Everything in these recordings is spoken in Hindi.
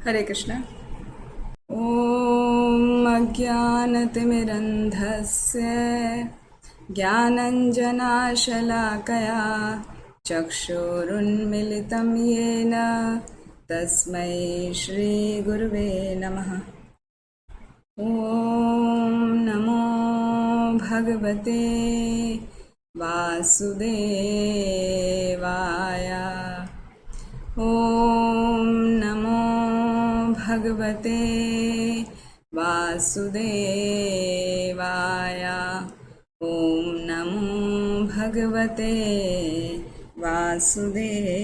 हरे कृष्ण। ॐ अज्ञानतिमिरन्धस्य ज्ञानञ्जनाशलाकया चक्षुरुन्मिलितं येन तस्मै श्रीगुरुवे नमः। ॐ नमो भगवते वासुदेवाय। ॐ नमो भगवते वासुदेवाय। ॐ नमो भगवते वासुदेवाय।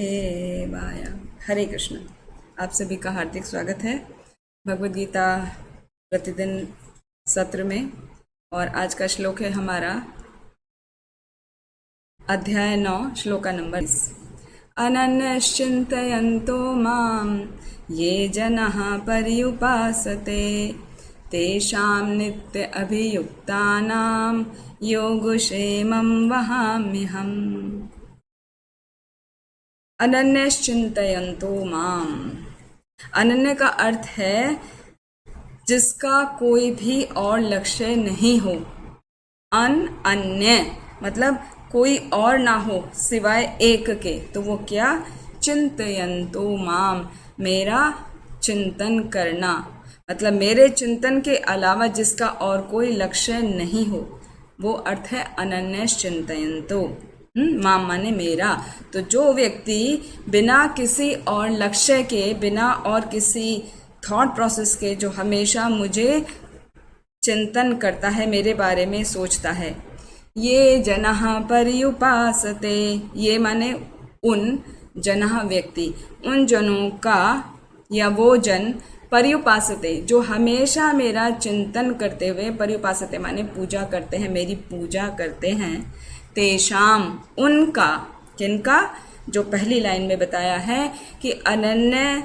हरे कृष्ण। आप सभी का हार्दिक स्वागत है भगवद गीता प्रतिदिन सत्र में। और आज का श्लोक है हमारा अध्याय 9 श्लोका नंबर 20। अनन्यश्चिन्तयन्तो मां ये जनाः पर्युपासते तेषां नित्य अभियुक्तानां योगक्षेमं वहाम्यहम्। अनन्यश्चिन्तयन्तो मां। अनन्य का अर्थ है जिसका कोई भी और लक्ष्य नहीं हो। अन्य मतलब कोई और ना हो सिवाय एक के, तो वो क्या? चिंतयन्तो माम, मेरा चिंतन करना, मतलब मेरे चिंतन के अलावा जिसका और कोई लक्ष्य नहीं हो, वो अर्थ है अनन्यश्चिन्तयन्तो। माम माने मेरा। तो जो व्यक्ति बिना किसी और लक्ष्य के, बिना और किसी थॉट प्रोसेस के, जो हमेशा मुझे चिंतन करता है, मेरे बारे में सोचता है, ये जनाः पर्युपासते, ये माने उन जनाः व्यक्ति, उन जनों का या वो जन, पर्युपासते जो हमेशा मेरा चिंतन करते हुए, पर्युपासते माने पूजा करते हैं, मेरी पूजा करते हैं, तेषाम उनका, किनका? जो पहली लाइन में बताया है कि अनन्य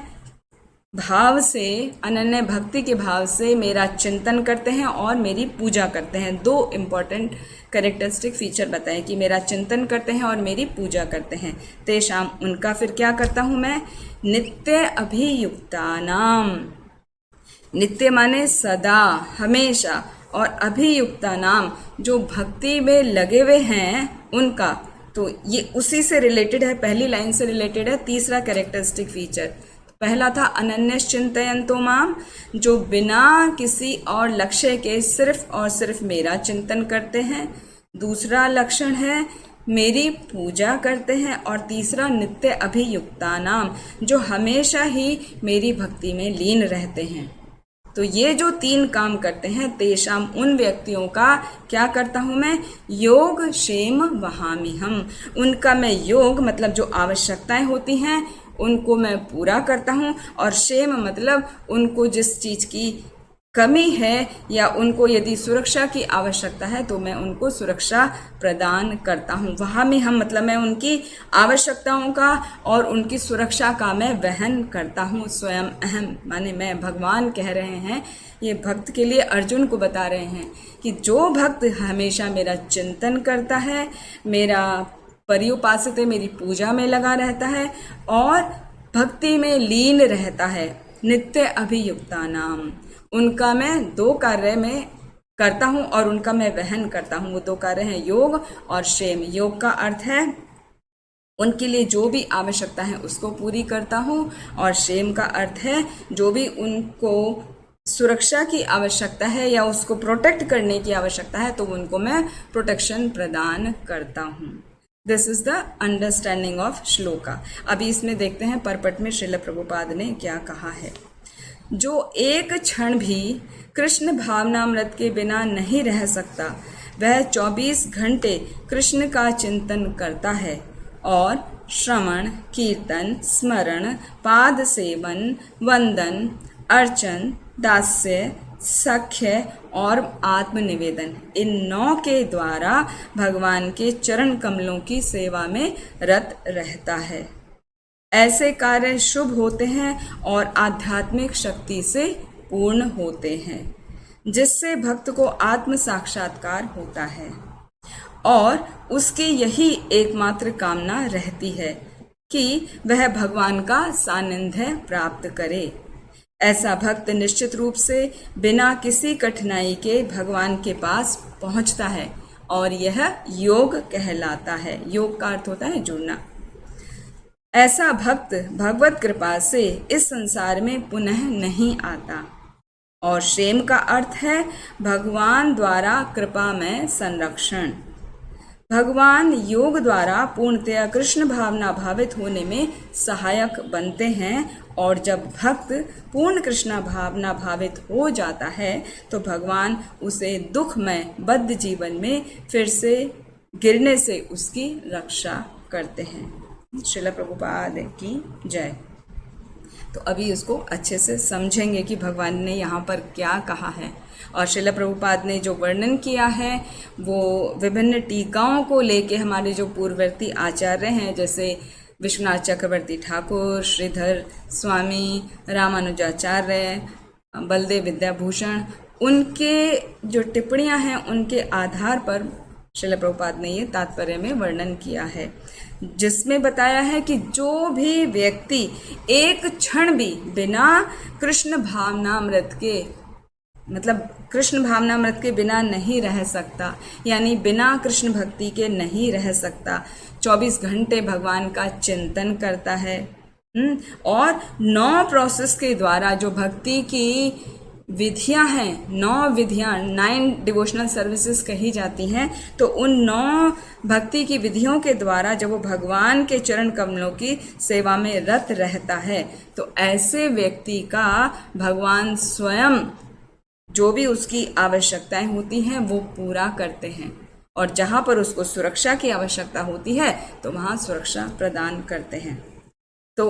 भाव से, अनन्य भक्ति के भाव से मेरा चिंतन करते हैं और मेरी पूजा करते हैं। दो इम्पॉर्टेंट कैरेक्टरिस्टिक फीचर बताएं कि मेरा चिंतन करते हैं और मेरी पूजा करते हैं। तेषाम उनका फिर क्या करता हूँ मैं? नित्य अभियुक्तानाम। नित्य माने सदा, हमेशा, और अभियुक्ता नाम जो भक्ति में लगे हुए हैं उनका। तो ये उसी से रिलेटेड है, पहली लाइन से रिलेटेड है तीसरा कैरेक्टरिस्टिक फीचर। पहला था अनन्यश्चिन्तयन्तो माम, जो बिना किसी और लक्ष्य के सिर्फ और सिर्फ मेरा चिंतन करते हैं। दूसरा लक्षण है मेरी पूजा करते हैं। और तीसरा नित्य अभियुक्ता नाम, जो हमेशा ही मेरी भक्ति में लीन रहते हैं। तो ये जो तीन काम करते हैं, तेषाम उन व्यक्तियों का क्या करता हूँ मैं? योग क्षेम वहाम्यहम्। उनका मैं योग मतलब जो आवश्यकताएं होती हैं उनको मैं पूरा करता हूँ, और क्षेम मतलब उनको जिस चीज़ की कमी है या उनको यदि सुरक्षा की आवश्यकता है तो मैं उनको सुरक्षा प्रदान करता हूँ। वहाँ में हम मतलब मैं उनकी आवश्यकताओं का और उनकी सुरक्षा का मैं वहन करता हूँ। स्वयं अहम माने मैं, भगवान कह रहे हैं, ये भक्त के लिए अर्जुन को बता रहे हैं कि जो भक्त हमेशा मेरा चिंतन करता है, मेरा पर्युपासित, मेरी पूजा में लगा रहता है और भक्ति में लीन रहता है, नित्य अभियुक्ता नाम, उनका मैं दो कार्य में करता हूँ और उनका मैं वहन करता हूँ। वो दो कार्य हैं योग और क्षेम। योग का अर्थ है उनके लिए जो भी आवश्यकता है उसको पूरी करता हूँ, और क्षेम का अर्थ है जो भी उनको सुरक्षा की आवश्यकता है या उसको प्रोटेक्ट करने की आवश्यकता है तो उनको मैं प्रोटेक्शन प्रदान करता हूँ। This is the understanding of shloka. अभी इसमें देखते हैं परपट में श्रील प्रभुपाद ने क्या कहा है। जो एक क्षण भी कृष्ण भावनामृत के बिना नहीं रह सकता, वह 24 घंटे कृष्ण का चिंतन करता है और श्रवण, कीर्तन, स्मरण, पाद सेवन, वंदन, अर्चन, दास्य, सख्य और आत्मनिवेदन, इन 9 के द्वारा भगवान के चरण कमलों की सेवा में रत रहता है। ऐसे कार्य शुभ होते हैं और आध्यात्मिक शक्ति से पूर्ण होते हैं, जिससे भक्त को आत्म साक्षात्कार होता है और उसकी यही एकमात्र कामना रहती है कि वह भगवान का सानिध्य प्राप्त करे। ऐसा भक्त निश्चित रूप से बिना किसी कठिनाई के भगवान के पास पहुंचता है और यह योग कहलाता है। योग का अर्थ होता है जुड़ना। ऐसा भक्त भगवत कृपा से इस संसार में पुनः नहीं आता। और क्षेम का अर्थ है भगवान द्वारा कृपा में संरक्षण। भगवान योग द्वारा पूर्णतया कृष्ण भावना भावित होने में सहायक बनते हैं और जब भक्त पूर्ण कृष्ण भावना भावित हो जाता है तो भगवान उसे दुखमय बद्ध जीवन में फिर से गिरने से उसकी रक्षा करते हैं। श्रील प्रभुपाद की जय। तो अभी उसको अच्छे से समझेंगे कि भगवान ने यहाँ पर क्या कहा है। और श्रील प्रभुपाद ने जो वर्णन किया है वो विभिन्न टीकाओं को लेके हमारे जो पूर्ववर्ती आचार्य हैं जैसे विश्वनाथ चक्रवर्ती ठाकुर, श्रीधर स्वामी, रामानुजाचार्य, बलदेव विद्याभूषण, उनके जो टिप्पणियाँ हैं उनके आधार पर श्रील प्रभुपाद ने ये तात्पर्य में वर्णन किया है, जिसमें बताया है कि जो भी व्यक्ति एक क्षण भी बिना कृष्ण भावनामृत के मतलब कृष्ण भावनामृत के बिना नहीं रह सकता, यानी बिना कृष्ण भक्ति के नहीं रह सकता, 24 घंटे भगवान का चिंतन करता है और 9 प्रोसेस के द्वारा जो भक्ति की विधियां हैं, 9 विधियां, 9 डिवोशनल सर्विसेज कही जाती हैं, तो उन 9 भक्ति की विधियों के द्वारा जब वो भगवान के चरण कमलों की सेवा में रत रहता है तो ऐसे व्यक्ति का भगवान स्वयं जो भी उसकी आवश्यकताएं होती हैं वो पूरा करते हैं और जहाँ पर उसको सुरक्षा की आवश्यकता होती है तो वहाँ सुरक्षा प्रदान करते हैं। तो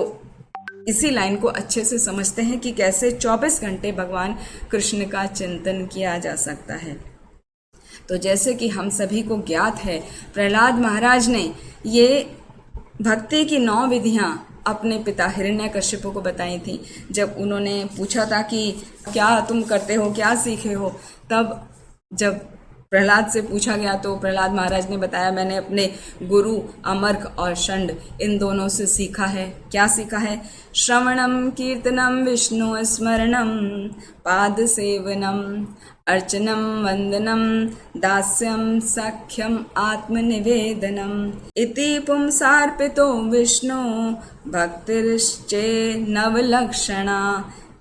इसी लाइन को अच्छे से समझते हैं कि कैसे 24 घंटे भगवान कृष्ण का चिंतन किया जा सकता है। तो जैसे कि हम सभी को ज्ञात है, प्रहलाद महाराज ने ये भक्ति की 9 विधियां अपने पिता हिरण्यकश्यप को बताई थी। जब उन्होंने पूछा था कि क्या तुम करते हो, क्या सीखे हो, तब जब प्रहलाद से पूछा गया तो प्रहलाद महाराज ने बताया, मैंने अपने गुरु अमर्क और षंड इन दोनों से सीखा है। क्या सीखा है? श्रवणम कीर्तनम विष्णु स्मरणम पाद सेवनम अर्चनम वंदनम दास्यम सख्यम आत्मनिवेदनम इति पुंसार्पितो विष्णु भक्तिश्चे नवलक्षणा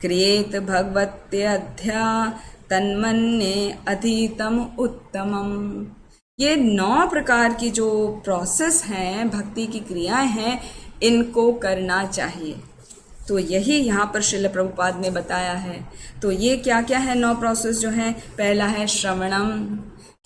क्रियेत भगवत्यध्या तन्मन्ये अधीतम उत्तमम। ये 9 प्रकार की जो प्रोसेस हैं, भक्ति की क्रियाएं हैं, इनको करना चाहिए। तो यही यहाँ पर श्रील प्रभुपाद ने बताया है। तो ये क्या क्या है 9 प्रोसेस जो हैं? पहला है श्रवणम,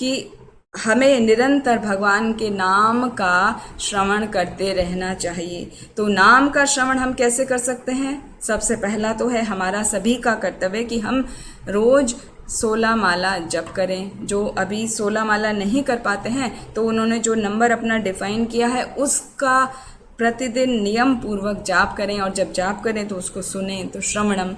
कि हमें निरंतर भगवान के नाम का श्रवण करते रहना चाहिए। तो नाम का श्रवण हम कैसे कर सकते हैं? सबसे पहला तो है हमारा सभी का कर्तव्य कि हम रोज 16 माला जप करें। जो अभी 16 माला नहीं कर पाते हैं तो उन्होंने जो नंबर अपना डिफाइन किया है उसका प्रतिदिन नियम पूर्वक जाप करें और जब जाप करें तो उसको सुनें। तो श्रवणम,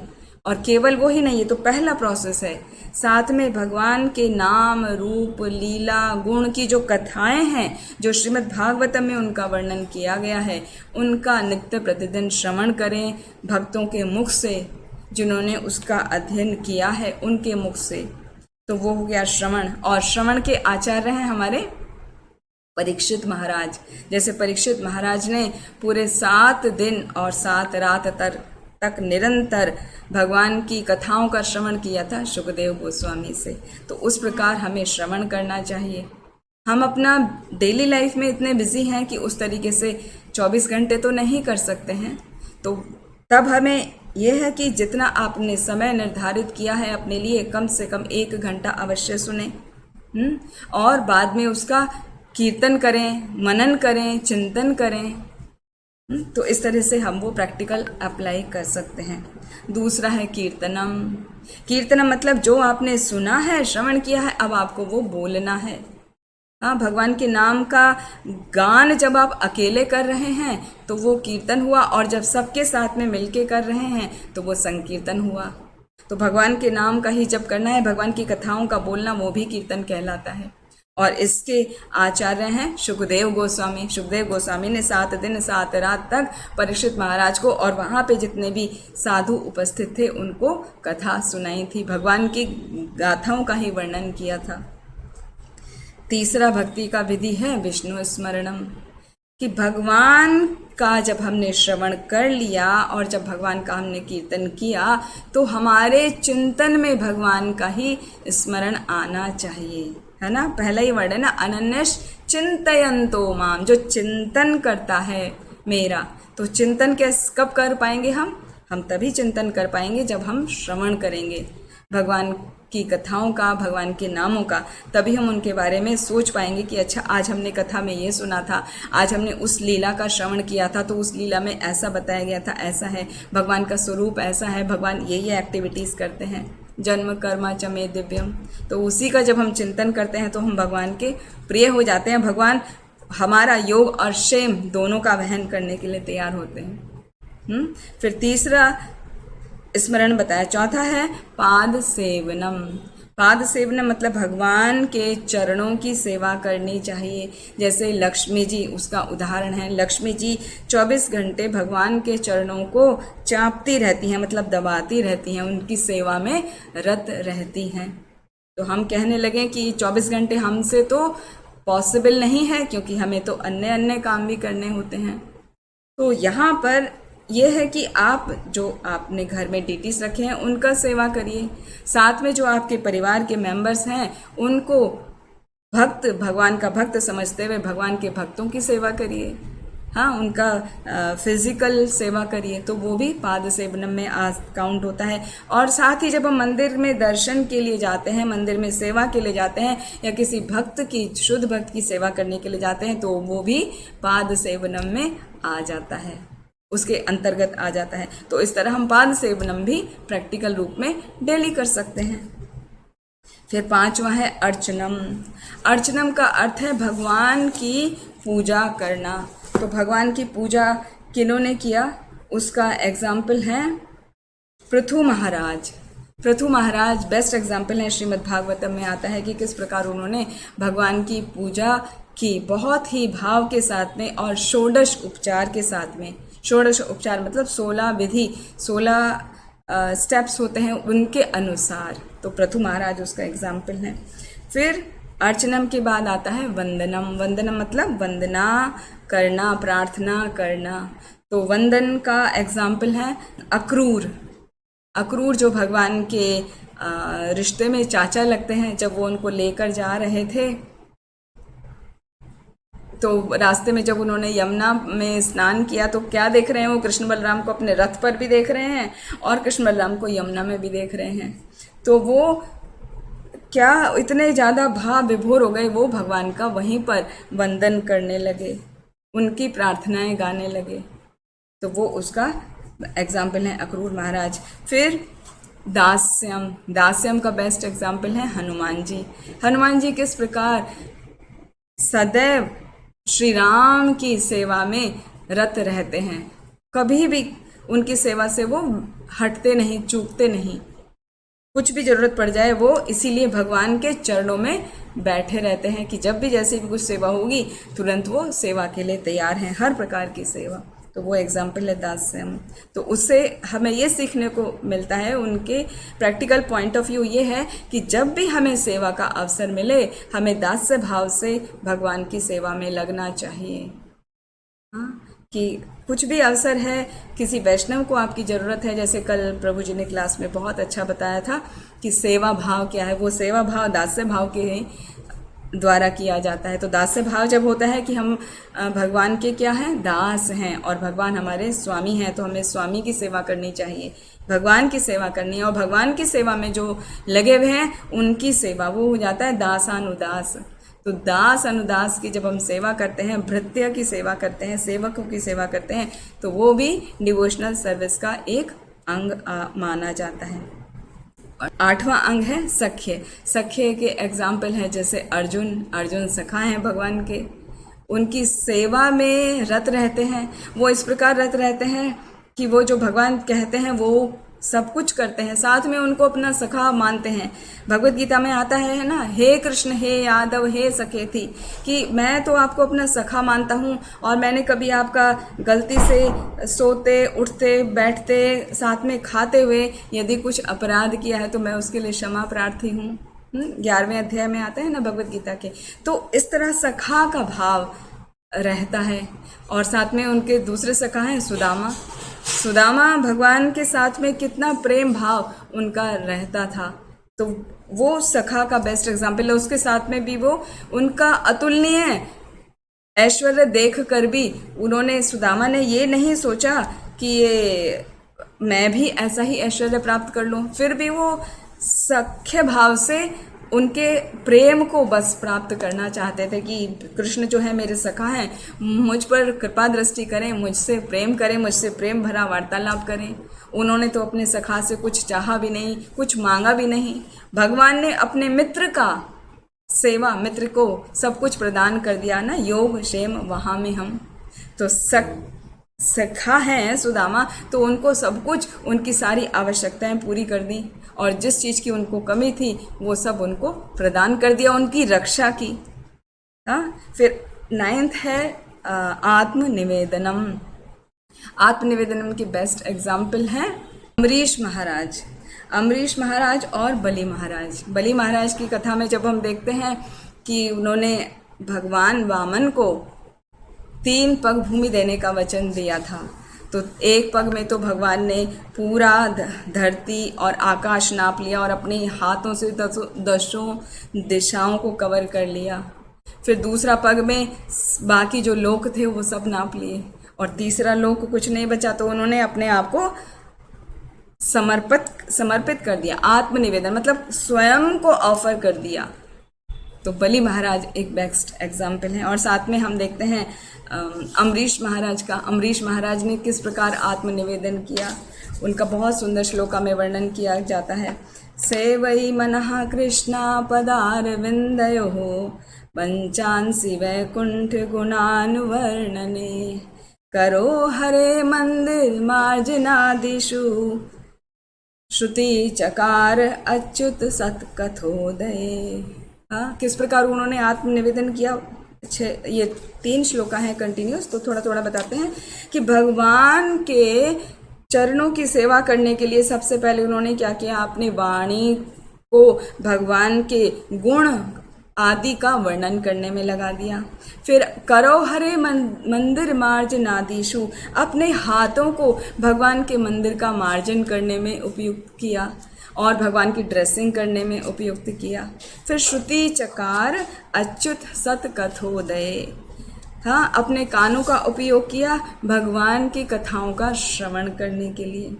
और केवल वो ही नहीं, ये तो पहला प्रोसेस है। साथ में भगवान के नाम, रूप, लीला, गुण की जो कथाएं हैं, जो श्रीमद् भागवतम में उनका वर्णन किया गया है, उनका नित्य प्रतिदिन श्रवण करें भक्तों के मुख से, जिन्होंने उसका अध्ययन किया है उनके मुख से। तो वो हो गया श्रवण। और श्रवण के आचार्य हैं हमारे परीक्षित महाराज। जैसे परीक्षित महाराज ने पूरे 7 दिन और 7 रात तक निरंतर भगवान की कथाओं का श्रवण किया था सुखदेव गोस्वामी से। तो उस प्रकार हमें श्रवण करना चाहिए। हम अपना डेली लाइफ में इतने बिजी हैं कि उस तरीके से 24 घंटे तो नहीं कर सकते हैं। तो तब हमें यह है कि जितना आपने समय निर्धारित किया है अपने लिए, कम से कम 1 घंटा अवश्य सुने और बाद में उसका कीर्तन करें, मनन करें, चिंतन करें। तो इस तरह से हम वो प्रैक्टिकल अप्लाई कर सकते हैं। दूसरा है कीर्तनम। कीर्तनम मतलब जो आपने सुना है, श्रवण किया है, अब आपको वो बोलना है। हाँ, भगवान के नाम का गान जब आप अकेले कर रहे हैं तो वो कीर्तन हुआ, और जब सबके साथ में मिलके कर रहे हैं तो वो संकीर्तन हुआ। तो भगवान के नाम का ही जब करना है, भगवान की कथाओं का बोलना, वो भी कीर्तन कहलाता है। और इसके आचार्य हैं सुखदेव गोस्वामी। सुखदेव गोस्वामी ने 7 दिन 7 रात तक परीक्षित महाराज को और वहाँ पे जितने भी साधु उपस्थित थे उनको कथा सुनाई थी, भगवान की गाथाओं का ही वर्णन किया था। तीसरा भक्ति का विधि है विष्णु स्मरणम, कि भगवान का जब हमने श्रवण कर लिया और जब भगवान का हमने कीर्तन किया तो हमारे चिंतन में भगवान का ही स्मरण आना चाहिए, है ना। पहला ही वर्ड है ना, अनन्यश चिंतयन्तो माम, जो चिंतन करता है मेरा। तो चिंतन कब कर पाएंगे हम तभी चिंतन कर पाएंगे जब हम श्रवण करेंगे भगवान की कथाओं का, भगवान के नामों का। तभी हम उनके बारे में सोच पाएंगे कि अच्छा आज हमने कथा में ये सुना था, आज हमने उस लीला का श्रवण किया था तो उस लीला में ऐसा बताया गया था, ऐसा है भगवान का स्वरूप, ऐसा है भगवान ये एक्टिविटीज़ करते हैं, जन्म कर्मा च मे दिव्यम। तो उसी का जब हम चिंतन करते हैं तो हम भगवान के प्रिय हो जाते हैं। भगवान हमारा योग और क्षेम दोनों का वहन करने के लिए तैयार होते हैं। फिर तीसरा स्मरण बताया। चौथा है पाद सेवनम। पाद सेवनम मतलब भगवान के चरणों की सेवा करनी चाहिए। जैसे लक्ष्मी जी उसका उदाहरण है। लक्ष्मी जी 24 घंटे भगवान के चरणों को चापती रहती हैं, मतलब दबाती रहती हैं, उनकी सेवा में रत रहती हैं। तो हम कहने लगे कि 24 घंटे हमसे तो पॉसिबल नहीं है, क्योंकि हमें तो अन्य अन्य काम भी करने होते हैं। तो यहाँ पर यह है कि आप जो आपने घर में डीटीज रखे हैं उनका सेवा करिए, साथ में जो आपके परिवार के मेंबर्स हैं उनको भक्त, भगवान का भक्त समझते हुए भगवान के भक्तों की सेवा करिए। हाँ, उनका फिजिकल सेवा करिए, तो वो भी पाद सेवनम में काउंट होता है। और साथ ही जब हम मंदिर में दर्शन के लिए जाते हैं, मंदिर में सेवा के लिए जाते हैं, या किसी भक्त की, शुद्ध भक्त की सेवा करने के लिए जाते हैं, तो वो भी पाद सेवनम में आ जाता है, उसके अंतर्गत आ जाता है। तो इस तरह हम पाद सेवनम भी प्रैक्टिकल रूप में डेली कर सकते हैं। फिर पांचवा है अर्चनम। अर्चनम का अर्थ है भगवान की पूजा करना। तो भगवान की पूजा किन्होंने किया, उसका एग्जाम्पल है पृथु महाराज। पृथु महाराज बेस्ट एग्जाम्पल है। श्रीमद् भागवतम में आता है कि किस प्रकार उन्होंने भगवान की पूजा की, बहुत ही भाव के साथ में और षोडश उपचार के साथ में। षोडश उपचार मतलब 16 विधि, 16 स्टेप्स होते हैं उनके अनुसार। तो पृथु महाराज उसका एग्जाम्पल है। फिर अर्चनम के बाद आता है वंदनम। वंदनम मतलब वंदना करना, प्रार्थना करना। तो वंदन का एग्जाम्पल है अक्रूर। अक्रूर जो भगवान के रिश्ते में चाचा लगते हैं, जब वो उनको लेकर जा रहे थे तो रास्ते में जब उन्होंने यमुना में स्नान किया तो क्या देख रहे हैं वो, कृष्ण बलराम को अपने रथ पर भी देख रहे हैं और कृष्ण बलराम को यमुना में भी देख रहे हैं। तो वो क्या इतने ज़्यादा भाव विभोर हो गए, वो भगवान का वहीं पर वंदन करने लगे, उनकी प्रार्थनाएं गाने लगे। तो वो उसका एग्जाम्पल है अक्रूर महाराज। फिर दास्यम। दास्यम का बेस्ट एग्जाम्पल है हनुमान जी। हनुमान जी किस प्रकार सदैव श्री राम की सेवा में रत रहते हैं, कभी भी उनकी सेवा से वो हटते नहीं, चूकते नहीं। कुछ भी ज़रूरत पड़ जाए वो इसीलिए भगवान के चरणों में बैठे रहते हैं कि जब भी जैसी भी कुछ सेवा होगी तुरंत वो सेवा के लिए तैयार हैं, हर प्रकार की सेवा। तो वो एग्जाम्पल है दास्यम। तो उससे हमें ये सीखने को मिलता है, उनके प्रैक्टिकल पॉइंट ऑफ व्यू ये है कि जब भी हमें सेवा का अवसर मिले हमें दास्य भाव से भगवान की सेवा में लगना चाहिए। हाँ, कि कुछ भी अवसर है, किसी वैष्णव को आपकी ज़रूरत है, जैसे कल प्रभु जी ने क्लास में बहुत अच्छा बताया था कि सेवा भाव क्या है। वो सेवा भाव दास्य भाव के द्वारा किया जाता है। तो दास्य भाव जब होता है कि हम भगवान के क्या हैं, दास हैं, और भगवान हमारे स्वामी हैं, तो हमें स्वामी की सेवा करनी चाहिए, भगवान की सेवा करनी है। और भगवान की सेवा में जो लगे हुए हैं उनकी सेवा, वो हो जाता है दासानुदास। तो दास अनुदास की जब हम सेवा करते हैं, भृत्य की सेवा करते हैं, सेवकों की सेवा करते हैं, तो वो भी डिवोशनल सर्विस का एक अंग माना जाता है। और 8वां अंग है सख्य। सख्य के एग्जाम्पल है जैसे अर्जुन। अर्जुन सखा हैं भगवान के, उनकी सेवा में रत रहते हैं। वो इस प्रकार रत रहते हैं कि वो जो भगवान कहते हैं वो सब कुछ करते हैं, साथ में उनको अपना सखा मानते हैं। भगवत गीता में आता है ना, हे कृष्ण हे यादव हे सखेथी, कि मैं तो आपको अपना सखा मानता हूँ और मैंने कभी आपका गलती से सोते उठते बैठते साथ में खाते हुए यदि कुछ अपराध किया है तो मैं उसके लिए क्षमा प्रार्थी हूँ। 11वें अध्याय में आता है ना भगवत गीता के। तो इस तरह सखा का भाव रहता है। और साथ में उनके दूसरे सखा हैं सुदामा। सुदामा भगवान के साथ में कितना प्रेम भाव उनका रहता था, तो वो सखा का बेस्ट एग्जाम्पल है। उसके साथ में भी वो उनका अतुलनीय ऐश्वर्य देख कर भी उन्होंने, सुदामा ने ये नहीं सोचा कि ये मैं भी ऐसा ही ऐश्वर्य प्राप्त कर लूं, फिर भी वो सख्य भाव से उनके प्रेम को बस प्राप्त करना चाहते थे कि कृष्ण जो है मेरे सखा हैं, मुझ पर कृपा दृष्टि करें, मुझसे प्रेम करें, मुझसे प्रेम भरा वार्तालाप करें। उन्होंने तो अपने सखा से कुछ चाहा भी नहीं, कुछ मांगा भी नहीं। भगवान ने अपने मित्र का सेवा, मित्र को सब कुछ प्रदान कर दिया ना, योग क्षेम वहाँ में हम। तो सखा हैं सुदामा, तो उनको सब कुछ, उनकी सारी आवश्यकताएं पूरी कर दी और जिस चीज़ की उनको कमी थी वो सब उनको प्रदान कर दिया, उनकी रक्षा की। फिर 9th है आत्मनिवेदनम। आत्मनिवेदनम की बेस्ट एग्जाम्पल है अम्बरीश महाराज। अम्बरीश महाराज और बलि महाराज। बलि महाराज की कथा में जब हम देखते हैं कि उन्होंने भगवान वामन को 3 पग भूमि देने का वचन दिया था, तो एक पग में तो भगवान ने पूरा धरती और आकाश नाप लिया और अपने हाथों से 10 दिशाओं को कवर कर लिया। फिर दूसरा पग में बाकी जो लोक थे वो सब नाप लिए और तीसरा लोक कुछ नहीं बचा, तो उन्होंने अपने आप को समर्पित कर दिया। आत्मनिवेदन मतलब स्वयं को ऑफर कर दिया। तो बलि महाराज एक बेस्ट एग्जाम्पल है। और साथ में हम देखते हैं अम्बरीश महाराज का। अम्बरीश महाराज ने किस प्रकार आत्मनिवेदन किया, उनका बहुत सुंदर श्लोका में वर्णन किया जाता है। सेवई मनः कृष्णा पदारविन्दयोः पंचांसि वैकुंठ गुणानुवर्णने करो हरे मंदिर मार्जनादिषु श्रुति चकार अच्युत सत्कथोदय। किस प्रकार उन्होंने आत्मनिवेदन किया। अच्छे, ये 3 श्लोका हैं कंटिन्यूस, तो थोड़ा थोड़ा बताते हैं कि भगवान के चरणों की सेवा करने के लिए सबसे पहले उन्होंने क्या किया, अपनी वाणी को भगवान के गुण आदि का वर्णन करने में लगा दिया। फिर करो हरे मंदिर मार्जनादिषु, अपने हाथों को भगवान के मंदिर का मार्जन करने में उपयुक्त किया और भगवान की ड्रेसिंग करने में उपयुक्त किया। फिर श्रुति चकार अच्युत सत्कथोदय, अपने कानों का उपयोग किया भगवान की कथाओं का श्रवण करने के लिए।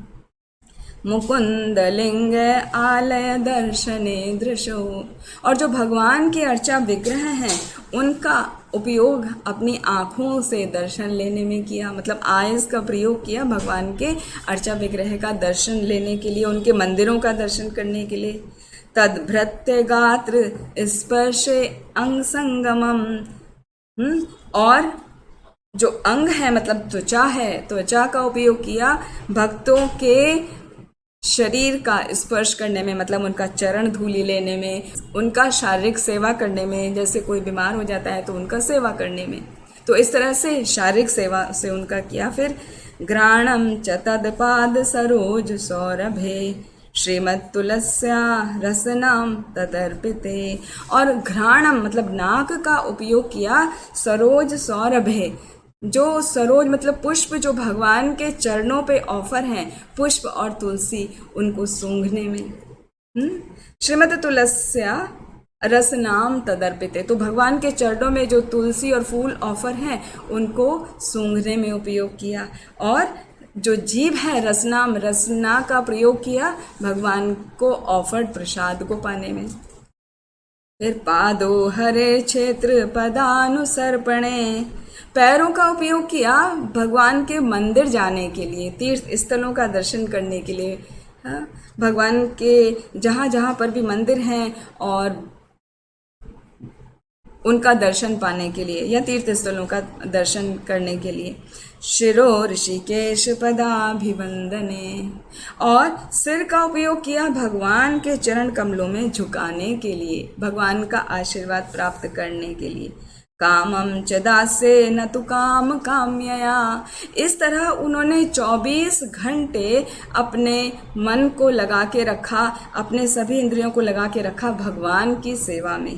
मुकुंद लिंग आलय दर्शने दृशो, और जो भगवान के अर्चा विग्रह हैं उनका उपयोग अपनी आँखों से दर्शन लेने में किया, मतलब आइज का प्रयोग किया भगवान के अर्चा विग्रह का दर्शन लेने के लिए, उनके मंदिरों का दर्शन करने के लिए। तद भृत्य गात्र स्पर्शे अंग संगमम, और जो अंग है मतलब त्वचा है, त्वचा का उपयोग किया भक्तों के शरीर का स्पर्श करने में, मतलब उनका चरण धूलि लेने में, उनका शारीरिक सेवा करने में, जैसे कोई बीमार हो जाता है तो उनका सेवा करने में। तो इस तरह से शारीरिक सेवा से उनका किया। फिर घ्राणम च तदपाद सरोज सौरभे श्रीमत्तुलस्या रसनाम तदर्पिते, और घ्राणम मतलब नाक का उपयोग किया सरोज सौरभे, जो सरोज मतलब पुष्प जो भगवान के चरणों पे ऑफर हैं, पुष्प और तुलसी, उनको सूंघने में। श्रीमत तुलस्या रसनाम तदर्पिते, तो भगवान के चरणों में जो तुलसी और फूल ऑफर हैं उनको सूंघने में उपयोग किया। और जो जीभ है रसनाम, रसना का प्रयोग किया भगवान को ऑफर्ड प्रसाद को पाने में। फिर पादो हरे क्षेत्र पदानुसर्पणे, पैरों का उपयोग किया भगवान के मंदिर जाने के लिए, तीर्थ स्थलों का दर्शन करने के लिए। भगवान के जहाँ जहाँ पर भी मंदिर हैं और उनका दर्शन पाने के लिए या तीर्थ स्थलों का दर्शन करने के लिए। शिरो ऋषिकेश पदाभिवंदने, और सिर का उपयोग किया भगवान के चरण कमलों में झुकाने के लिए, भगवान का आशीर्वाद प्राप्त करने के लिए। कामम च दासे न तु काम काम्यया, इस तरह उन्होंने 24 घंटे अपने मन को लगा के रखा, अपने सभी इंद्रियों को लगा के रखा भगवान की सेवा में।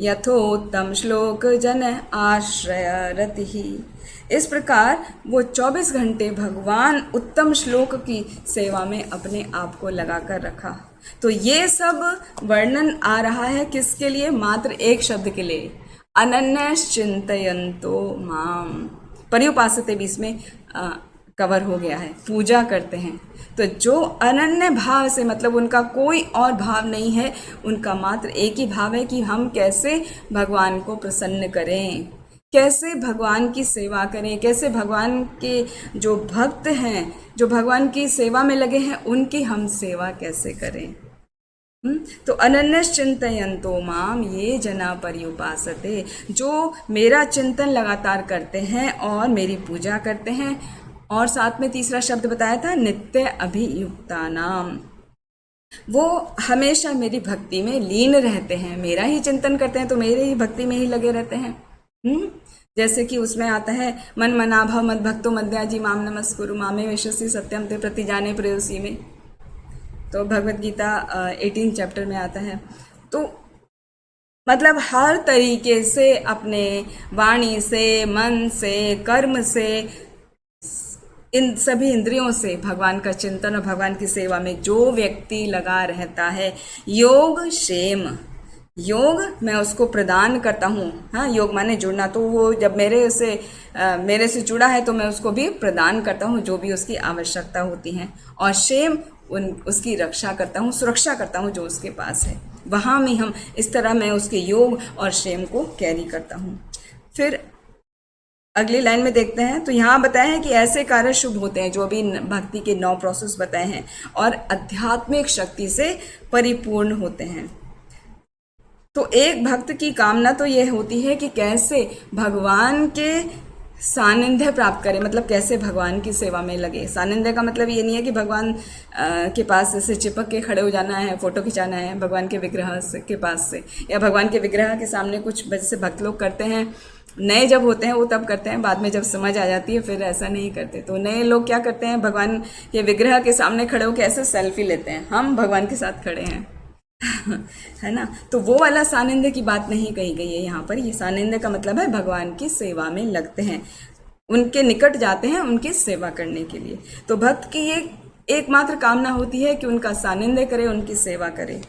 यथोत्तम श्लोक जन आश्रय रति, इस प्रकार वो 24 घंटे भगवान उत्तम श्लोक की सेवा में अपने आप को लगाकर रखा। तो ये सब वर्णन आ रहा है किसके लिए? मात्र एक शब्द के लिए, अनन्यश्चिन्तयन्तो माम। पर्युपासते भी इसमें कवर हो गया है, पूजा करते हैं। तो जो अनन्य भाव से, मतलब उनका कोई और भाव नहीं है, उनका मात्र एक ही भाव है कि हम कैसे भगवान को प्रसन्न करें, कैसे भगवान की सेवा करें, कैसे भगवान के जो भक्त हैं, जो भगवान की सेवा में लगे हैं, उनकी हम सेवा कैसे करें। तो अनन्यश्चिन्तयन्तो माम ये जना पर्युपासते, जो मेरा चिंतन लगातार करते हैं और मेरी पूजा करते हैं। और साथ में तीसरा शब्द बताया था, नित्य अभियुक्ता नाम, वो हमेशा मेरी भक्ति में लीन रहते हैं, मेरा ही चिंतन करते हैं तो मेरे ही भक्ति में ही लगे रहते हैं। जैसे कि उसमें आता है, मन मनाभव मद भक्तो मद्याजी माम नमस्कुरु मामे विश्वसी सत्यम ते प्रतिजाने प्रेयसी में, तो भगवत गीता 18 चैप्टर में आता है। तो मतलब हर तरीके से अपने वाणी से, मन से, कर्म से, इन सभी इंद्रियों से भगवान का चिंतन और भगवान की सेवा में जो व्यक्ति लगा रहता है, योग क्षेम, योग मैं उसको प्रदान करता हूँ। हाँ, योग माने जुड़ना, तो वो जब मेरे से जुड़ा है तो मैं उसको भी प्रदान करता हूँ जो भी उसकी आवश्यकता होती है। और क्षेम, उसकी रक्षा करता हूँ, सुरक्षा करता हूँ जो उसके पास है, वहाँ में हम इस तरह मैं उसके योग और क्षेम को कैरी करता हूँ। फिर अगली लाइन में देखते हैं, तो यहाँ बताया है कि ऐसे कार्य शुभ होते हैं जो अभी भक्ति के 9 प्रोसेस बताए हैं और आध्यात्मिक शक्ति से परिपूर्ण होते हैं। तो एक भक्त की कामना तो ये होती है कि कैसे भगवान के सानिध्य प्राप्त करें, मतलब कैसे भगवान की सेवा में लगे। सानिध्य का मतलब ये नहीं है कि भगवान के पास ऐसे चिपक के खड़े हो जाना है, फोटो खिंचाना है भगवान के विग्रह के पास से, या भगवान के विग्रह के सामने कुछ जैसे भक्त लोग करते हैं, नए जब होते हैं वो तब करते हैं, बाद में जब समझ आ जाती है फिर ऐसा नहीं करते। तो नए लोग क्या करते हैं, भगवान के विग्रह के सामने खड़े होकर ऐसे सेल्फी लेते हैं, हम भगवान के साथ खड़े हैं है ना। तो वो वाला सानिध्य की बात नहीं कही गई है यहाँ पर। ये सानिध्य का मतलब है भगवान की सेवा में लगते हैं, उनके निकट जाते हैं उनकी सेवा करने के लिए। तो भक्त की ये एकमात्र कामना होती है कि उनका सानिध्य करे, उनकी सेवा करे।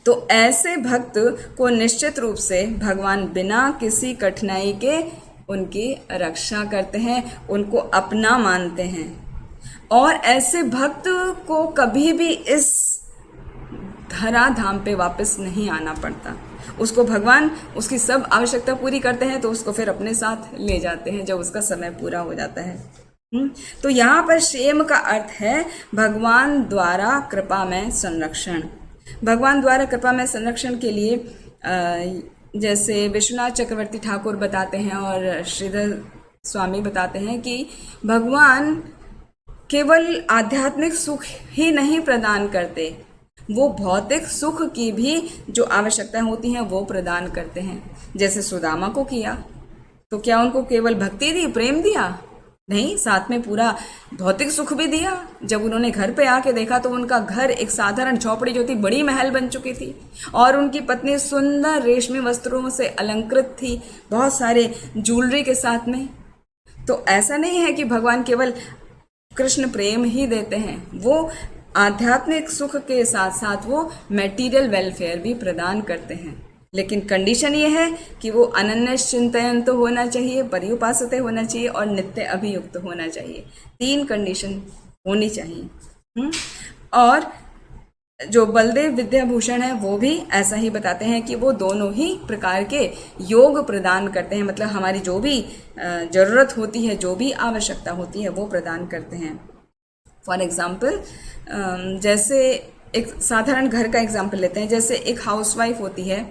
तो ऐसे भक्त को निश्चित रूप से भगवान बिना किसी कठिनाई के उनकी रक्षा करते हैं, उनको अपना मानते हैं। और ऐसे भक्त को कभी भी इस धरा धाम पे वापस नहीं आना पड़ता। उसको भगवान उसकी सब आवश्यकता पूरी करते हैं तो उसको फिर अपने साथ ले जाते हैं जब उसका समय पूरा हो जाता है। तो यहाँ पर क्षेम का अर्थ है भगवान द्वारा कृपा में संरक्षण। भगवान द्वारा कृपा में संरक्षण के लिए जैसे विश्वनाथ चक्रवर्ती ठाकुर बताते हैं और श्रीधर स्वामी बताते हैं कि भगवान केवल आध्यात्मिक सुख ही नहीं प्रदान करते, वो भौतिक सुख की भी जो आवश्यकताएं होती हैं वो प्रदान करते हैं। जैसे सुदामा को किया, तो क्या उनको केवल भक्ति दी, प्रेम दिया? नहीं, साथ में पूरा भौतिक सुख भी दिया। जब उन्होंने घर पे आके देखा तो उनका घर एक साधारण झोपड़ी जो थी बड़ी महल बन चुकी थी, और उनकी पत्नी सुंदर रेशमी वस्त्रों से अलंकृत थी, बहुत सारे ज्वेलरी के साथ में। तो ऐसा नहीं है कि भगवान केवल कृष्ण प्रेम ही देते हैं, वो आध्यात्मिक सुख के साथ साथ वो मैटीरियल वेलफेयर भी प्रदान करते हैं। लेकिन कंडीशन ये है कि वो अनन्यश्चिन्तयन् तो होना चाहिए, पर्युपासते होना चाहिए और नित्य अभियुक्त होना चाहिए। 3 कंडीशन होनी चाहिए। और जो बलदेव विद्याभूषण है वो भी ऐसा ही बताते हैं कि वो दोनों ही प्रकार के योग प्रदान करते हैं, मतलब हमारी जो भी ज़रूरत होती है, जो भी आवश्यकता होती है वो प्रदान करते हैं। फॉर एग्ज़ाम्पल, जैसे एक साधारण घर का एग्जाम्पल लेते हैं। जैसे एक हाउसवाइफ होती है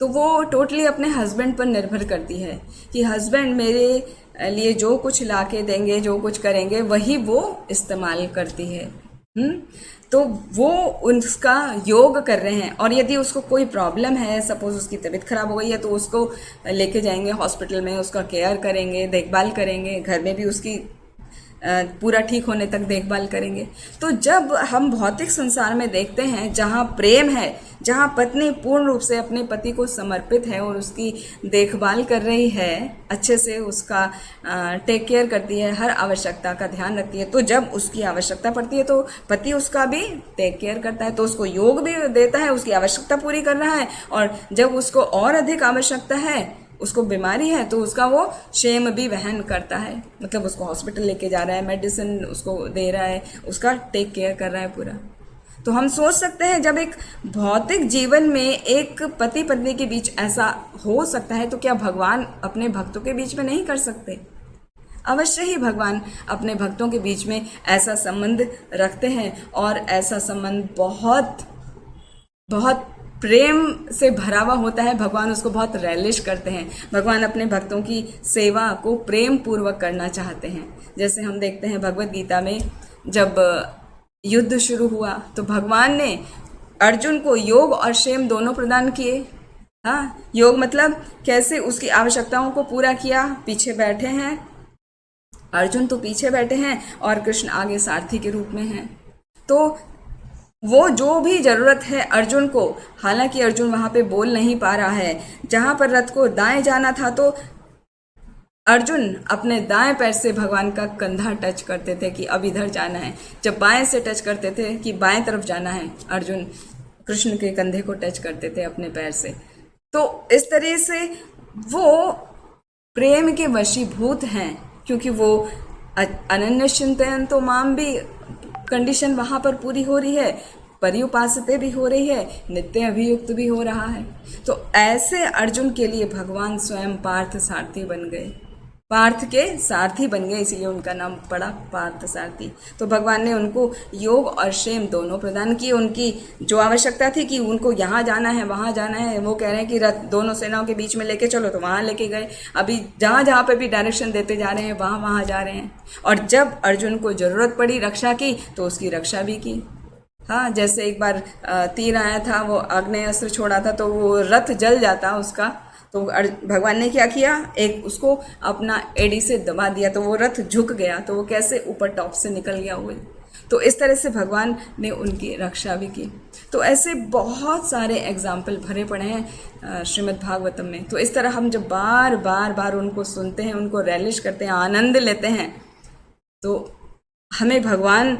तो वो टोटली अपने हस्बैंड पर निर्भर करती है कि हस्बैंड मेरे लिए जो कुछ ला के देंगे, जो कुछ करेंगे, वही वो इस्तेमाल करती है। हम्म तो वो उसका योग कर रहे हैं, और यदि उसको कोई प्रॉब्लम है, सपोज उसकी तबीयत खराब हो गई है, तो उसको लेके जाएंगे हॉस्पिटल में, उसका केयर करेंगे, देखभाल करेंगे, घर में भी उसकी पूरा ठीक होने तक देखभाल करेंगे। तो जब हम भौतिक संसार में देखते हैं जहाँ प्रेम है, जहाँ पत्नी पूर्ण रूप से अपने पति को समर्पित है और उसकी देखभाल कर रही है, अच्छे से उसका टेक केयर करती है, हर आवश्यकता का ध्यान रखती है, तो जब उसकी आवश्यकता पड़ती है तो पति उसका भी टेक केयर करता है, तो उसको योग भी देता है, उसकी आवश्यकता पूरी कर रहा है। और जब उसको और अधिक आवश्यकता है, उसको बीमारी है, तो उसका वो शेम भी वहन करता है, मतलब उसको हॉस्पिटल लेके जा रहा है, मेडिसिन उसको दे रहा है, उसका टेक केयर कर रहा है पूरा। तो हम सोच सकते हैं जब एक भौतिक जीवन में एक पति पत्नी के बीच ऐसा हो सकता है, तो क्या भगवान अपने भक्तों के बीच में नहीं कर सकते? अवश्य ही भगवान अपने भक्तों के बीच में ऐसा संबंध रखते हैं, और ऐसा संबंध बहुत बहुत प्रेम से भरा हुआ होता है। भगवान उसको बहुत रेलिश करते हैं। भगवान अपने भक्तों की सेवा को प्रेम पूर्वक करना चाहते हैं। जैसे हम देखते हैं भगवत गीता में, जब युद्ध शुरू हुआ तो भगवान ने अर्जुन को योग और क्षेम दोनों प्रदान किए। हाँ, योग मतलब कैसे उसकी आवश्यकताओं को पूरा किया। पीछे बैठे हैं अर्जुन, तो पीछे बैठे हैं और कृष्ण आगे सारथी के रूप में हैं। तो वो जो भी जरूरत है अर्जुन को, हालांकि अर्जुन वहां पे बोल नहीं पा रहा है, जहां पर रथ को दाएं जाना था तो अर्जुन अपने दाएं पैर से भगवान का कंधा टच करते थे कि अब इधर जाना है। जब बाएं से टच करते थे कि बाएं तरफ जाना है, अर्जुन कृष्ण के कंधे को टच करते थे अपने पैर से। तो इस तरह से वो प्रेम के वशीभूत हैं, क्योंकि वो अनन्य चिंतन तो माम भी कंडीशन वहां पर पूरी हो रही है, पर्युपासते भी हो रही है, नित्य अभियुक्त भी हो रहा है। तो ऐसे अर्जुन के लिए भगवान स्वयं पार्थ सारथी बन गए, पार्थ के सारथी बन गए, इसीलिए उनका नाम पड़ा पार्थ सारथी। तो भगवान ने उनको योग और क्षेम दोनों प्रदान किए। उनकी जो आवश्यकता थी कि उनको यहाँ जाना है, वहाँ जाना है, वो कह रहे हैं कि रथ दोनों सेनाओं के बीच में लेके चलो, तो वहाँ लेके गए। अभी जहाँ जहाँ पे भी डायरेक्शन देते जा रहे हैं, वहाँ वहाँ जा रहे हैं। और जब अर्जुन को जरूरत पड़ी रक्षा की, तो उसकी रक्षा भी की। हाँ, जैसे एक बार तीर आया था, वो आग्नेय अस्त्र छोड़ा था, तो वो रथ जल जाता उसका, तो भगवान ने क्या किया, एक उसको अपना एड़ी से दबा दिया, तो वो रथ झुक गया, तो वो कैसे ऊपर टॉप से निकल गया हुए। तो इस तरह से भगवान ने उनकी रक्षा भी की। तो ऐसे बहुत सारे एग्जाम्पल भरे पड़े हैं श्रीमद् भागवतम में। तो इस तरह हम जब बार बार बार उनको सुनते हैं, उनको रेलिश करते हैं, आनंद लेते हैं, तो हमें भगवान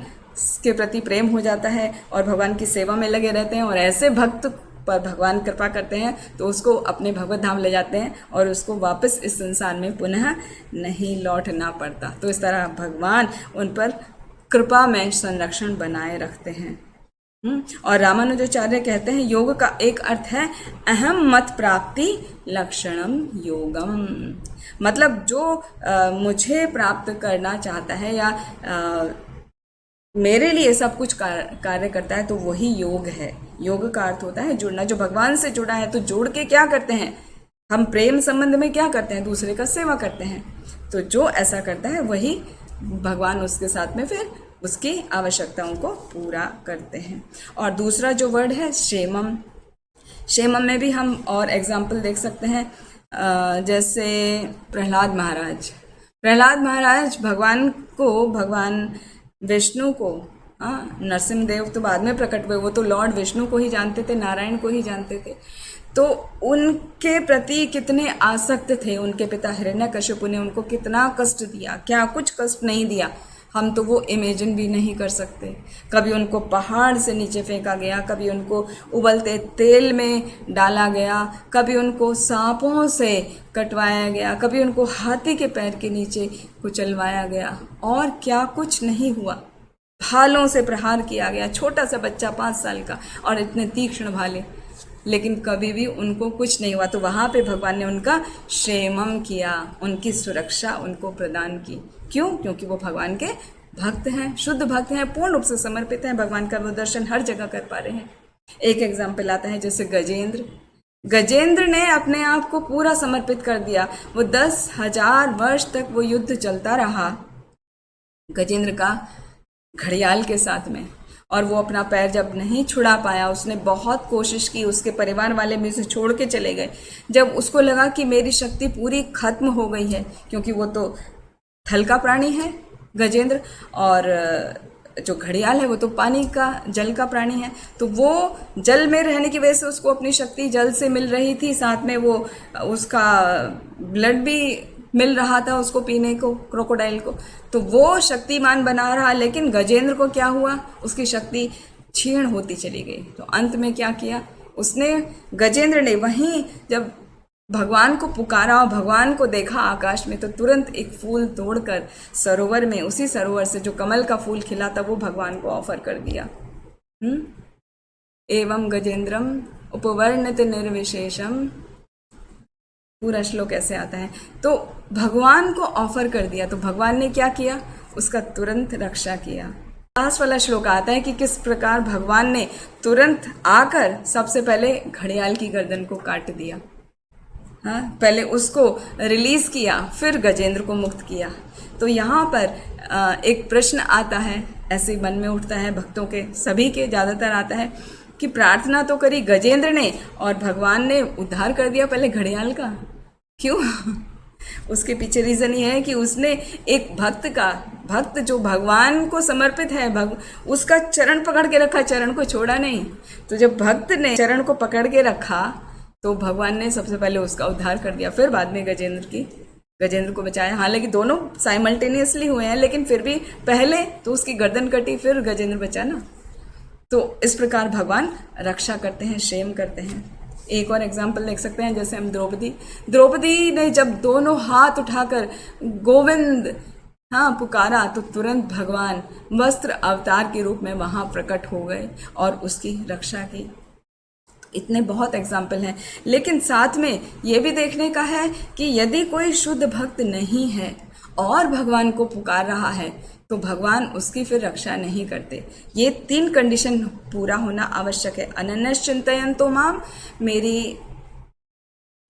के प्रति प्रेम हो जाता है और भगवान की सेवा में लगे रहते हैं। और ऐसे भक्त पर भगवान कृपा करते हैं तो उसको अपने भगवत धाम ले जाते हैं और उसको वापस इस संसार में पुनः नहीं लौटना पड़ता। तो इस तरह भगवान उन पर कृपा में संरक्षण बनाए रखते हैं। और रामानुजाचार्य कहते हैं योग का एक अर्थ है अहम मत प्राप्ति लक्षणम योगम। मतलब जो मुझे प्राप्त करना चाहता है या मेरे लिए सब कुछ कार्य करता है, तो वही योग है। योग का अर्थ होता है जुड़ना। जो भगवान से जुड़ा है तो जुड़ के क्या करते हैं, हम प्रेम संबंध में क्या करते हैं, दूसरे का सेवा करते हैं। तो जो ऐसा करता है वही भगवान उसके साथ में फिर उसकी आवश्यकताओं को पूरा करते हैं। और दूसरा जो वर्ड है क्षेमम, क्षेमम में भी हम और एग्जाम्पल देख सकते हैं। जैसे प्रहलाद महाराज भगवान विष्णु को, नरसिंह देव तो बाद में प्रकट हुए, वो तो लॉर्ड विष्णु को ही जानते थे, नारायण को ही जानते थे। तो उनके प्रति कितने आसक्त थे। उनके पिता हिरण्यकशिपु ने उनको कितना कष्ट दिया, क्या कुछ कष्ट नहीं दिया, हम तो वो इमेजिन भी नहीं कर सकते। कभी उनको पहाड़ से नीचे फेंका गया, कभी उनको उबलते तेल में डाला गया, कभी उनको सांपों से कटवाया गया, कभी उनको हाथी के पैर के नीचे कुचलवाया गया, और क्या कुछ नहीं हुआ। भालों से प्रहार किया गया, छोटा सा बच्चा 5 साल का, और इतने तीक्ष्ण भाले, लेकिन कभी भी उनको कुछ नहीं हुआ। तो वहाँ पे भगवान ने उनका क्षेमम किया, उनकी सुरक्षा उनको प्रदान की। क्यों? क्योंकि वो भगवान के भक्त हैं, शुद्ध भक्त हैं, पूर्ण रूप से समर्पित हैं। भगवान का वो दर्शन हर जगह कर पा रहे हैं। एक एग्जाम्पल आता है जैसे गजेंद्र ने अपने आप को पूरा समर्पित कर दिया। वो 10,000 वर्ष तक वो युद्ध चलता रहा गजेंद्र का घड़ियाल के साथ में। और वो अपना पैर जब नहीं छुड़ा पाया, उसने बहुत कोशिश की, उसके परिवार वाले भी उसे छोड़ के चले गए। जब उसको लगा कि मेरी शक्ति पूरी खत्म हो गई है, क्योंकि वो तो थल का प्राणी है गजेंद्र, और जो घड़ियाल है वो तो पानी का, जल का प्राणी है, तो वो जल में रहने की वजह से उसको अपनी शक्ति जल से मिल रही थी, साथ में वो उसका ब्लड भी मिल रहा था उसको पीने को, क्रोकोडाइल को, तो वो शक्तिमान बना रहा। लेकिन गजेंद्र को क्या हुआ, उसकी शक्ति क्षीण होती चली गई। तो अंत में क्या किया उसने, गजेंद्र ने वहीं जब भगवान को पुकारा और भगवान को देखा आकाश में, तो तुरंत एक फूल तोड़कर सरोवर में, उसी सरोवर से जो कमल का फूल खिला था, वो भगवान को ऑफर कर दिया। एवं गजेंद्रम उपवर्णित निर्विशेषम, पूरा श्लोक ऐसे आता है। तो भगवान को ऑफर कर दिया, तो भगवान ने क्या किया, उसका तुरंत रक्षा किया। लास्ट वाला श्लोक आता है कि किस प्रकार भगवान ने तुरंत आकर सबसे पहले घड़ियाल की गर्दन को काट दिया। हाँ, पहले उसको रिलीज किया, फिर गजेंद्र को मुक्त किया। तो यहाँ पर एक प्रश्न आता है, ऐसे मन में उठता है भक्तों के, सभी के ज़्यादातर आता है कि प्रार्थना तो करी गजेंद्र ने और भगवान ने उद्धार कर दिया पहले घड़ियाल का, क्यों? उसके पीछे रीज़न ये है कि उसने एक भक्त जो भगवान को समर्पित है, उसका चरण पकड़ के रखा, चरण को छोड़ा नहीं। तो जब भक्त ने चरण को पकड़ के रखा, तो भगवान ने सबसे पहले उसका उद्धार कर दिया, फिर बाद में गजेंद्र को बचाया। हालांकि दोनों साइमल्टेनियसली हुए हैं, लेकिन फिर भी पहले तो उसकी गर्दन कटी, फिर गजेंद्र बचा ना। तो इस प्रकार भगवान रक्षा करते हैं, क्षेम करते हैं। एक और एग्जाम्पल देख सकते हैं, जैसे हम द्रौपदी ने जब दोनों हाथ उठाकर गोविंद पुकारा, तो तुरंत भगवान वस्त्र अवतार के रूप में वहाँ प्रकट हो गए और उसकी रक्षा की। इतने बहुत एग्जाम्पल हैं, लेकिन साथ में ये भी देखने का है कि यदि कोई शुद्ध भक्त नहीं है और भगवान को पुकार रहा है, तो भगवान उसकी फिर रक्षा नहीं करते। ये 3 कंडीशन पूरा होना आवश्यक है। अनन्यश्चिन्तयन्तो माम, मेरी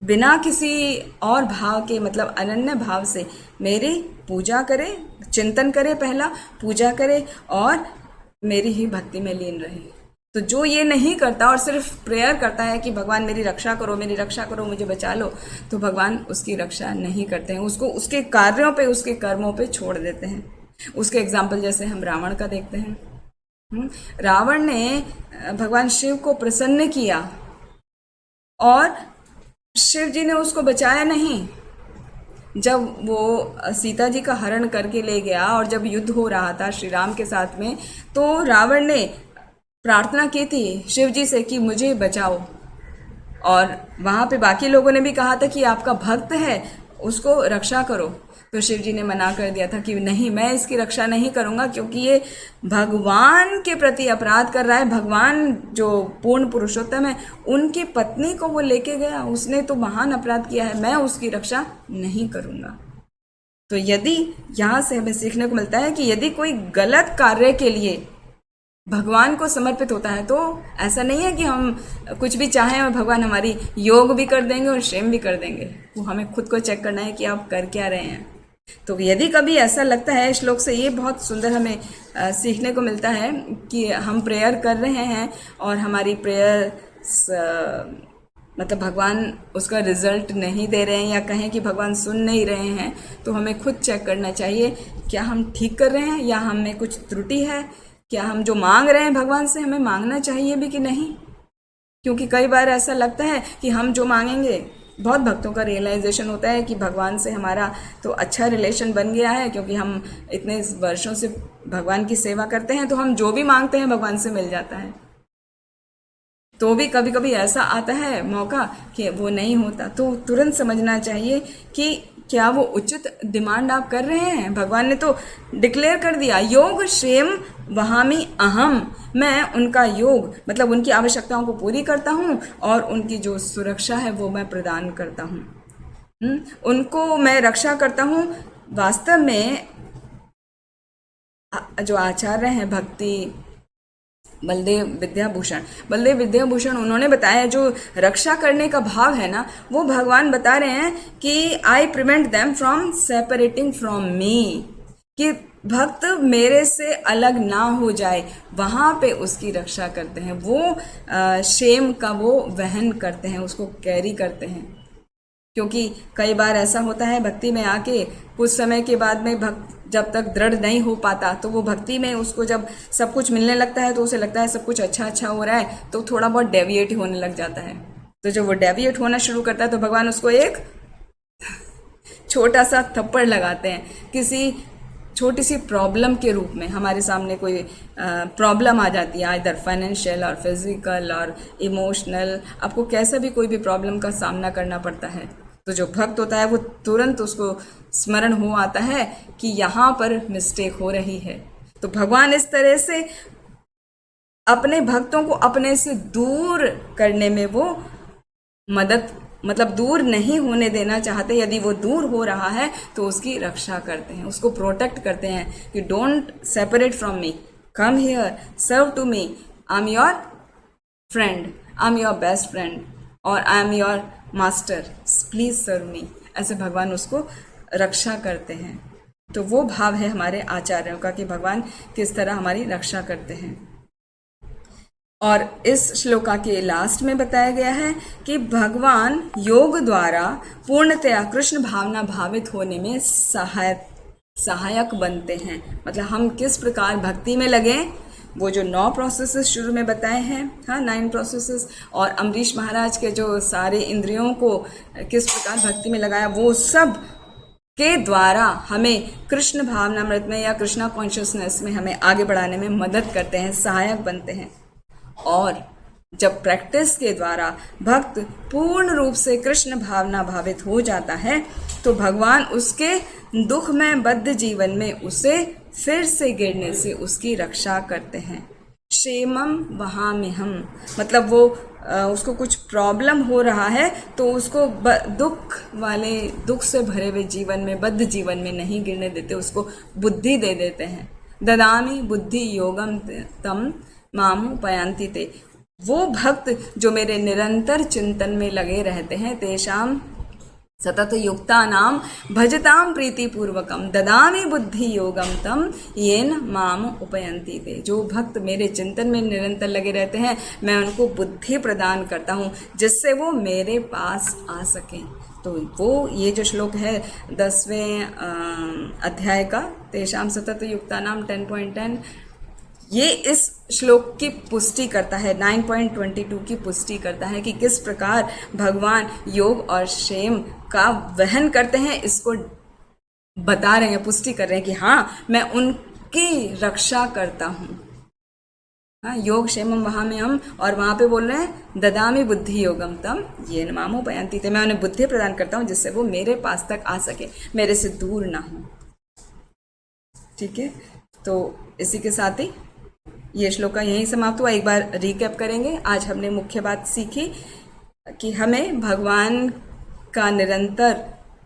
बिना किसी और भाव के, मतलब अनन्य भाव से मेरी पूजा करे, चिंतन करे, पहला पूजा करे और मेरी ही भक्ति में लीन रहे। तो जो ये नहीं करता और सिर्फ प्रेयर करता है कि भगवान मेरी रक्षा करो, मुझे बचा लो, तो भगवान उसकी रक्षा नहीं करते हैं, उसको उसके कार्यों पे, उसके कर्मों पे छोड़ देते हैं। उसके एग्जाम्पल जैसे हम रावण का देखते हैं। रावण ने भगवान शिव को प्रसन्न किया और शिव जी ने उसको बचाया नहीं। जब वो सीता जी का हरण करके ले गया और जब युद्ध हो रहा था श्री राम के साथ में, तो रावण ने प्रार्थना की थी शिव जी से कि मुझे बचाओ, और वहाँ पे बाकी लोगों ने भी कहा था कि आपका भक्त है, उसको रक्षा करो। तो शिव जी ने मना कर दिया था कि नहीं, मैं इसकी रक्षा नहीं करूँगा, क्योंकि ये भगवान के प्रति अपराध कर रहा है। भगवान जो पूर्ण पुरुषोत्तम है, उनकी पत्नी को वो लेके गया, उसने तो महान अपराध किया है, मैं उसकी रक्षा नहीं करूँगा। तो यदि यहाँ से हमें सीखने को मिलता है कि यदि कोई गलत कार्य के लिए भगवान को समर्पित होता है, तो ऐसा नहीं है कि हम कुछ भी चाहें और भगवान हमारी योग भी कर देंगे और क्षेम भी कर देंगे। वो हमें खुद को चेक करना है कि आप कर क्या रहे हैं। तो यदि कभी ऐसा लगता है, श्लोक से ये बहुत सुंदर हमें सीखने को मिलता है कि हम प्रेयर कर रहे हैं और हमारी प्रेयर मतलब भगवान उसका रिजल्ट नहीं दे रहे हैं, या कहें कि भगवान सुन नहीं रहे हैं, तो हमें खुद चेक करना चाहिए क्या हम ठीक कर रहे हैं या हमें कुछ त्रुटि है, क्या हम जो मांग रहे हैं भगवान से हमें मांगना चाहिए भी कि नहीं। क्योंकि कई बार ऐसा लगता है कि हम जो मांगेंगे, बहुत भक्तों का रियलाइजेशन होता है कि भगवान से हमारा तो अच्छा रिलेशन बन गया है, क्योंकि हम इतने वर्षों से भगवान की सेवा करते हैं, तो हम जो भी मांगते हैं भगवान से मिल जाता है। तो भी कभी कभी ऐसा आता है मौका कि वो नहीं होता, तो तुरंत समझना चाहिए कि क्या वो उचित डिमांड आप कर रहे हैं। भगवान ने तो डिक्लेयर कर दिया, योग क्षेम वहामी अहम, मैं उनका योग मतलब उनकी आवश्यकताओं को पूरी करता हूँ और उनकी जो सुरक्षा है वो मैं प्रदान करता हूँ, उनको मैं रक्षा करता हूँ। वास्तव में जो आचार्य हैं भक्ति बलदेव विद्याभूषण, बलदेव विद्याभूषण उन्होंने बताया जो रक्षा करने का भाव है ना, वो भगवान बता रहे हैं कि I prevent them from separating from me, कि भक्त मेरे से अलग ना हो जाए, वहाँ पे उसकी रक्षा करते हैं। वो शेम का वो वहन करते हैं, उसको कैरी करते हैं। क्योंकि कई बार ऐसा होता है भक्ति में आके कुछ समय के बाद में भक्त जब तक दृढ़ नहीं हो पाता, तो वो भक्ति में उसको जब सब कुछ मिलने लगता है तो उसे लगता है सब कुछ अच्छा अच्छा हो रहा है, तो थोड़ा बहुत डेविएट होने लग जाता है। तो जब वो डेविएट होना शुरू करता है तो भगवान उसको एक छोटा सा थप्पड़ लगाते हैं, किसी छोटी सी प्रॉब्लम के रूप में। हमारे सामने कोई प्रॉब्लम आ जाती है, इधर फाइनेंशियल और फिजिकल और इमोशनल, आपको कैसा भी कोई भी प्रॉब्लम का सामना करना पड़ता है, तो जो भक्त होता है वो तुरंत उसको स्मरण हो आता है कि यहाँ पर मिस्टेक हो रही है। तो भगवान इस तरह से अपने भक्तों को अपने से दूर करने में वो मदद, मतलब दूर नहीं होने देना चाहते। यदि वो दूर हो रहा है तो उसकी रक्षा करते हैं, उसको प्रोटेक्ट करते हैं कि don't separate from me, come here, serve to me, I am your friend, I am your best friend और I am your master, please serve me. ऐसे भगवान उसको रक्षा करते हैं। तो वो भाव है हमारे आचार्यों का कि भगवान किस तरह हमारी रक्षा करते हैं। और इस श्लोका के लास्ट में बताया गया है कि भगवान योग द्वारा पूर्णतया कृष्ण भावना भावित होने में सहायक बनते हैं। मतलब हम किस प्रकार भक्ति में लगे, वो जो 9 प्रोसेसेस शुरू में बताए हैं, हाँ 9 प्रोसेसेस, और अम्बरीश महाराज के जो सारे इंद्रियों को किस प्रकार भक्ति में लगाया, वो सब के द्वारा हमें कृष्ण भावनामृत में या कृष्णा कॉन्शियसनेस में हमें आगे बढ़ाने में मदद करते हैं, सहायक बनते हैं। और जब प्रैक्टिस के द्वारा भक्त पूर्ण रूप से कृष्ण भावना भावित हो जाता है तो भगवान उसके दुख में बद्ध जीवन में उसे फिर से गिरने से उसकी रक्षा करते हैं। क्षेमम वहाँ में हम, मतलब वो उसको कुछ प्रॉब्लम हो रहा है तो उसको दुख से भरे हुए जीवन में, बद्ध जीवन में नहीं गिरने देते, उसको बुद्धि दे देते हैं। ददामि बुद्धि योगम तम मामु पयांति ते, वो भक्त जो मेरे निरंतर चिंतन में लगे रहते हैं, तेषाम सतत युक्ता नाम भजताम प्रीति पूर्वकम ददामि बुद्धि योगम तम येन माम उपयंती ते। जो भक्त मेरे चिंतन में निरंतर लगे रहते हैं, मैं उनको बुद्धि प्रदान करता हूँ जिससे वो मेरे पास आ सकें। तो वो ये जो श्लोक है 10वें अध्याय का, तेषाम सतत युक्ता नाम 10.10, ये इस श्लोक की पुष्टि करता है, 9.22 की पुष्टि करता है कि किस प्रकार भगवान योग और क्षेम का वहन करते हैं। इसको बता रहे हैं, पुष्टि कर रहे हैं कि हाँ मैं उनकी रक्षा करता हूँ। हाँ, योग क्षेमम वहाँ में हम, और वहाँ पे बोल रहे हैं ददामि बुद्धि योगम तम येन मामो पयांति ते, मैं उन्हें बुद्धि प्रदान करता हूँ जिससे वो मेरे पास तक आ सके, मेरे से दूर ना हो। ठीक है, तो इसी के साथ ही ये श्लोका यहीं समाप्त हुआ। एक बार रिकैप करेंगे। आज हमने मुख्य बात सीखी कि हमें भगवान का निरंतर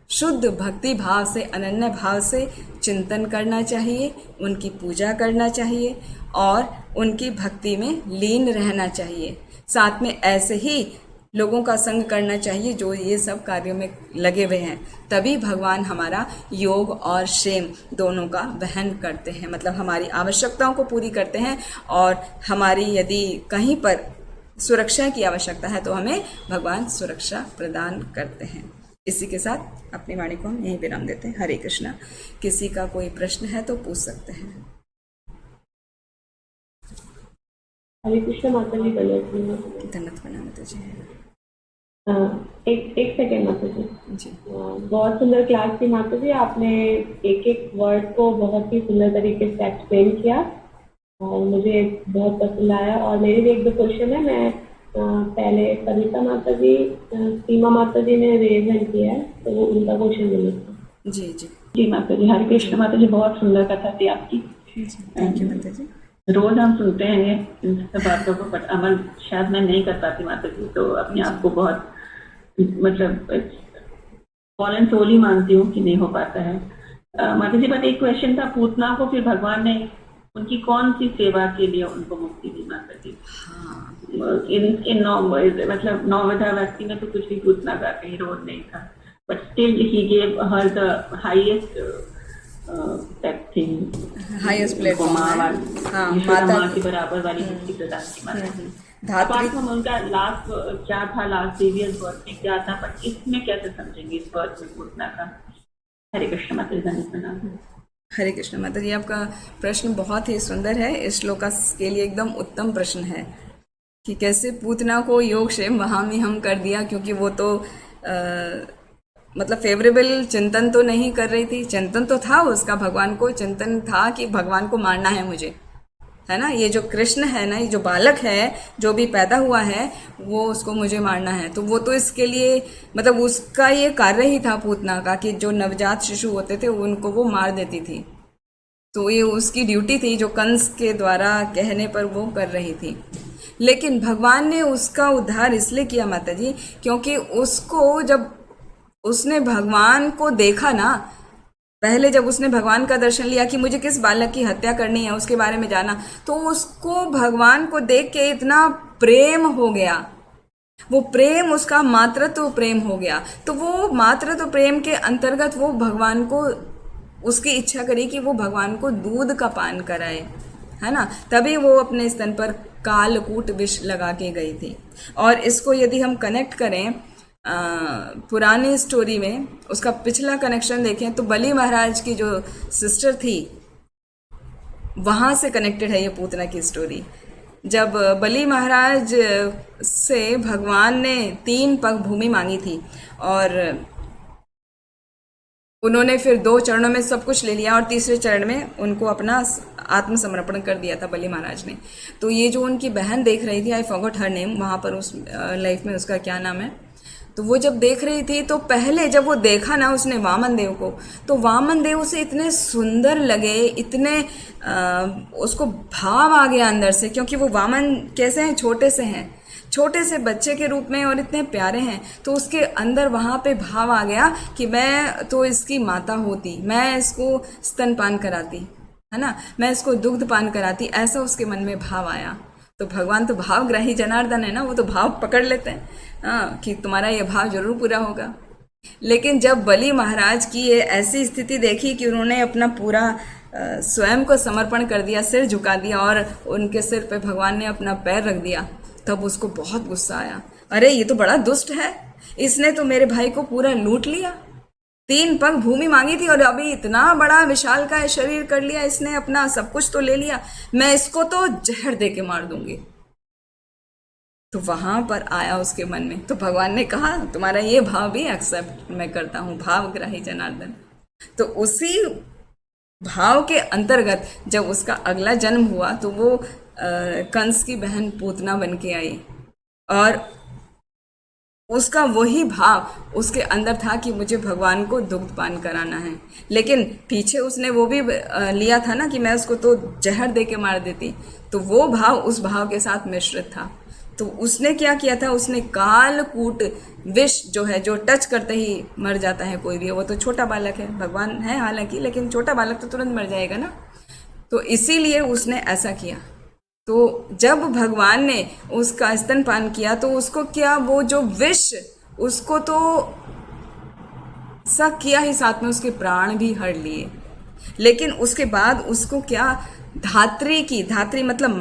शुद्ध भक्ति भाव से, अनन्य भाव से चिंतन करना चाहिए, उनकी पूजा करना चाहिए और उनकी भक्ति में लीन रहना चाहिए। साथ में ऐसे ही लोगों का संग करना चाहिए जो ये सब कार्यों में लगे हुए हैं, तभी भगवान हमारा योग और क्षेम दोनों का वहन करते हैं, मतलब हमारी आवश्यकताओं को पूरी करते हैं। और हमारी यदि कहीं पर सुरक्षा की आवश्यकता है तो हमें भगवान सुरक्षा प्रदान करते हैं। इसी के साथ अपनी वाणी को हम यहीं विराम देते हैं। हरे कृष्णा। किसी का कोई प्रश्न है तो पूछ सकते हैं। हरे कृष्ण माता जी। धन्यवाद माता जी। एक सेकेंड माता जी। जी बहुत सुंदर क्लास थी माता जी, आपने एक एक वर्ड को बहुत ही सुंदर तरीके से एक्सप्लेन किया और मुझे बहुत पसंद आया। और मेरे भी एक दो क्वेश्चन है। मैं पहले कविता माता जी, सीमा माता जी ने रेज हैंड किया है तो वो उनका क्वेश्चन मिले था। जी जी जी माता जी। हरे कृष्ण माता जी, बहुत सुंदर कथा थी आपकी। थैंक यू माता जी। रोज हम सुनते हैं इन सब बातों को, बट अमल शायद मैं नहीं कर पाती माता जी, तो अपने आप को बहुत मतलब फॉलन सोल ही मानती हूँ कि नहीं हो पाता है। माता जी, बट एक क्वेश्चन था, पूतना को फिर भगवान ने उनकी कौन सी सेवा के लिए उनको मुक्ति दी माता जी? व्यक्ति। इन नौ मतलब नौविधा व्यक्ति में तो कुछ भी पूतना का कहीं रोल नहीं था, but still he gave her the highest that thing, highest उनको प्लेटफॉर्म माँ है। वाली हाँ, यशोदा माता माँ के बराबर वाली मुक्ति प्रदान की माता जी। धात्री अपार्ट फ्रॉम उनका लास्ट क्या था, लास्ट प्रीवियस वर्ड में क्या था, बट इसमें कैसे समझेंगे इस वर्ड में पूतना का? हरे कृष्ण माता जी, धन्य प्रणाम। हरे कृष्ण माता जी, आपका प्रश्न बहुत ही सुंदर है। इस श्लोक के लिए एकदम उत्तम प्रश्न है कि कैसे पूतना को योग क्षेम वहाँ में हम कर दिया, क्योंकि वो तो मतलब फेवरेबल चिंतन तो नहीं कर रही थी। चिंतन तो था उसका, भगवान को चिंतन था कि भगवान को मारना है मुझे, है ना। ये जो कृष्ण है ना, ये जो बालक है जो भी पैदा हुआ है, वो उसको मुझे मारना है। तो वो तो इसके लिए मतलब उसका ये कार्य ही था पूतना का कि जो नवजात शिशु होते थे उनको वो मार देती थी। तो ये उसकी ड्यूटी थी जो कंस के द्वारा कहने पर वो कर रही थी। लेकिन भगवान ने उसका उद्धार इसलिए किया माता जी, क्योंकि उसको जब उसने भगवान को देखा ना, पहले जब उसने भगवान का दर्शन लिया कि मुझे किस बालक की हत्या करनी है, उसके बारे में जाना, तो उसको भगवान को देख के इतना प्रेम हो गया। वो प्रेम उसका मातृत्व प्रेम हो गया। तो वो मातृत्व प्रेम के अंतर्गत वो भगवान को, उसकी इच्छा करी कि वो भगवान को दूध का पान कराए, है ना। तभी वो अपने स्तन पर कालकूट विष लगा के गई थी। और इसको यदि हम कनेक्ट करें पुरानी स्टोरी में, उसका पिछला कनेक्शन देखें तो बलि महाराज की जो सिस्टर थी वहाँ से कनेक्टेड है ये पूतना की स्टोरी। जब बलि महाराज से भगवान ने 3 पग भूमि मांगी थी और उन्होंने फिर 2 चरणों में सब कुछ ले लिया और तीसरे चरण में उनको अपना आत्मसमर्पण कर दिया था बलि महाराज ने। तो ये जो उनकी बहन देख रही थी, आई फॉरगॉट हर नेम, वहाँ पर उस लाइफ में उसका क्या नाम है, तो वो जब देख रही थी तो पहले जब वो देखा ना उसने वामन देव को, तो वामन देव उसे इतने सुंदर लगे, इतने उसको भाव आ गया अंदर से, क्योंकि वो वामन कैसे हैं, छोटे से हैं, छोटे से बच्चे के रूप में और इतने प्यारे हैं। तो उसके अंदर वहाँ पे भाव आ गया कि मैं तो इसकी माता होती, मैं इसको स्तनपान कराती, है ना, मैं इसको दुग्ध पान कराती, ऐसा उसके मन में भाव आया। तो भगवान तो भावग्राही जनार्दन है ना, वो तो भाव पकड़ लेते हैं, हाँ, कि तुम्हारा ये भाव जरूर पूरा होगा। लेकिन जब बलि महाराज की ये ऐसी स्थिति देखी कि उन्होंने अपना पूरा स्वयं को समर्पण कर दिया, सिर झुका दिया और उनके सिर पे भगवान ने अपना पैर रख दिया, तब उसको बहुत गुस्सा आया। अरे ये तो बड़ा दुष्ट है, इसने तो मेरे भाई को पूरा लूट लिया। 3 पग भूमि मांगी थी और अभी इतना बड़ा विशाल का शरीर कर लिया इसने, अपना सब कुछ तो ले लिया, मैं इसको तो जहर दे के मार दूंगी। तो वहां पर आया उसके मन में। तो भगवान ने कहा तुम्हारा ये भाव भी एक्सेप्ट मैं करता हूँ, भावग्राही जनार्दन। तो उसी भाव के अंतर्गत जब उसका अगला जन्म हुआ तो वो कंस की बहन पूतना बन के आई और उसका वही भाव उसके अंदर था कि मुझे भगवान को दुग्ध पान कराना है। लेकिन पीछे उसने वो भी लिया था ना कि मैं उसको तो जहर दे के मार देती, तो वो भाव उस भाव के साथ मिश्रित था। तो उसने क्या किया था, उसने कालकूट विष जो है, जो टच करते ही मर जाता है कोई भी, वो तो छोटा बालक है, भगवान है हालांकि, लेकिन छोटा बालक तो तुरंत मर जाएगा ना, तो इसीलिए उसने ऐसा किया। तो जब भगवान ने उसका स्तनपान किया तो उसको क्या, वो जो विष उसको तो सब किया ही, साथ में उसके प्राण भी हर लिए। लेकिन उसके बाद उसको क्या, धात्री मतलब